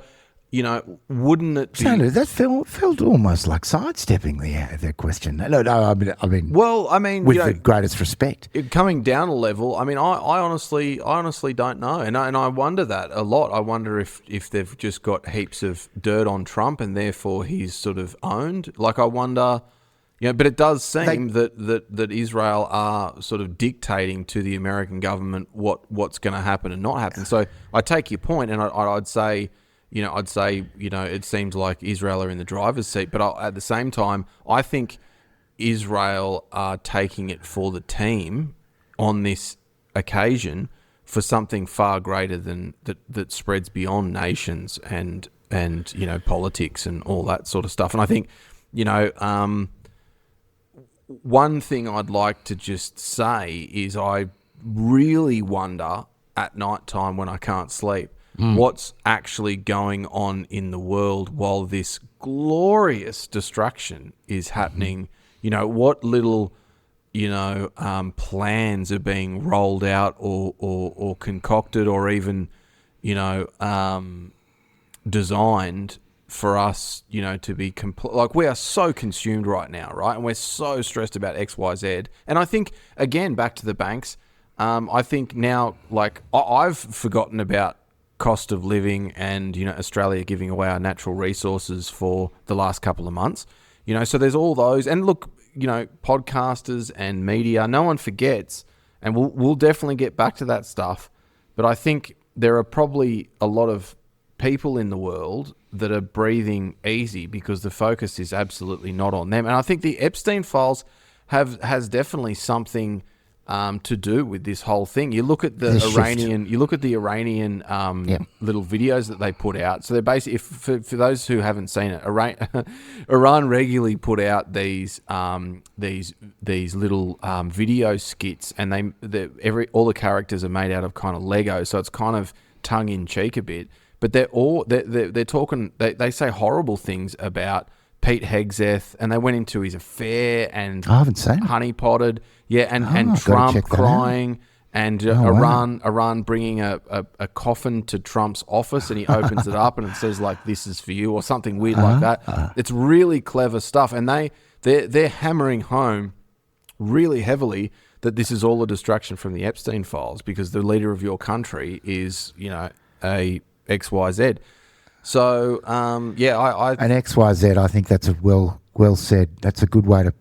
wouldn't it be... Sandra, that felt almost like sidestepping the question. No, I mean... Well, I mean... With the greatest respect. Coming down a level, I mean, I honestly don't know. And I wonder that a lot. I wonder if they've just got heaps of dirt on Trump and therefore he's sort of owned. Like, I wonder... but it does seem that Israel are sort of dictating to the American government what's going to happen and not happen. So I take your point, and I'd say, it seems like Israel are in the driver's seat. But at the same time, I think Israel are taking it for the team on this occasion for something far greater than that spreads beyond nations and politics and all that sort of stuff. And I think, one thing I'd like to just say is I really wonder at night time when I can't sleep what's actually going on in the world while this glorious destruction is happening. What little, plans are being rolled out or concocted or even, designed for us, to be like, we are so consumed right now, right? And we're so stressed about X, Y, Z. And I think, again, back to the banks, I think now, like, I've forgotten about cost of living and, Australia giving away our natural resources for the last couple of months, so there's all those. And look, podcasters and media, no one forgets, and we'll definitely get back to that stuff. But I think there are probably a lot of people in the world that are breathing easy because the focus is absolutely not on them. And I think the Epstein files has definitely something to do with this whole thing. You look at the Iranian little videos that they put out. So they're basically, for those who haven't seen it, Iran regularly put out these little video skits, and all the characters are made out of kind of Lego, so it's kind of tongue in cheek a bit. But they're talking. They say horrible things about Pete Hegseth, and they went into his affair and I haven't seen it. Honeypotted, and Trump crying, and Iran bringing a coffin to Trump's office, and he opens it up and it says like "This is for you" or something weird like that. It's really clever stuff, and they're hammering home really heavily that this is all a distraction from the Epstein files because the leader of your country is a XYZ. So, an XYZ, I think that's a well said. That's a good way to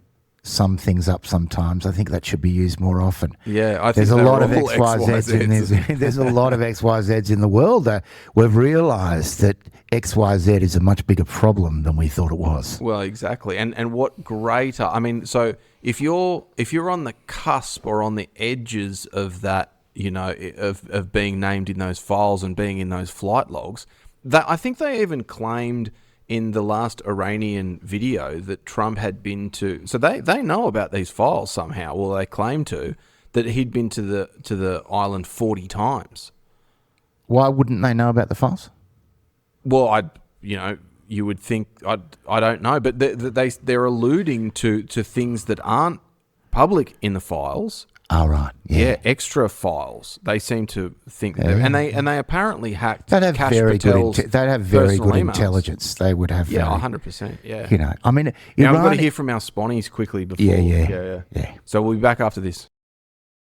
sum things up sometimes. I think that should be used more often. Yeah, I think there's a lot of XYZs there's a lot of XYZs in the world. We've realised that XYZ is a much bigger problem than we thought it was. Well, exactly. And what greater, I mean, so if you're on the cusp or on the edges of that, of being named in those files and being in those flight logs, that I think they even claimed in the last Iranian video that Trump had been to. So they know about these files somehow, or they claim to, that he'd been to the island 40 times. Why wouldn't they know about the files? Well, you would think, I don't know, but they're alluding to things that aren't public in the files. Oh, right. Yeah, extra files. They seem to think that, and they apparently hacked. They'd have Kash very Patel's good. They'd have very good emails. Intelligence. They would have. 100%. Yeah. I mean, Now we've got to hear from our sponnies quickly before. Yeah. So we'll be back after this.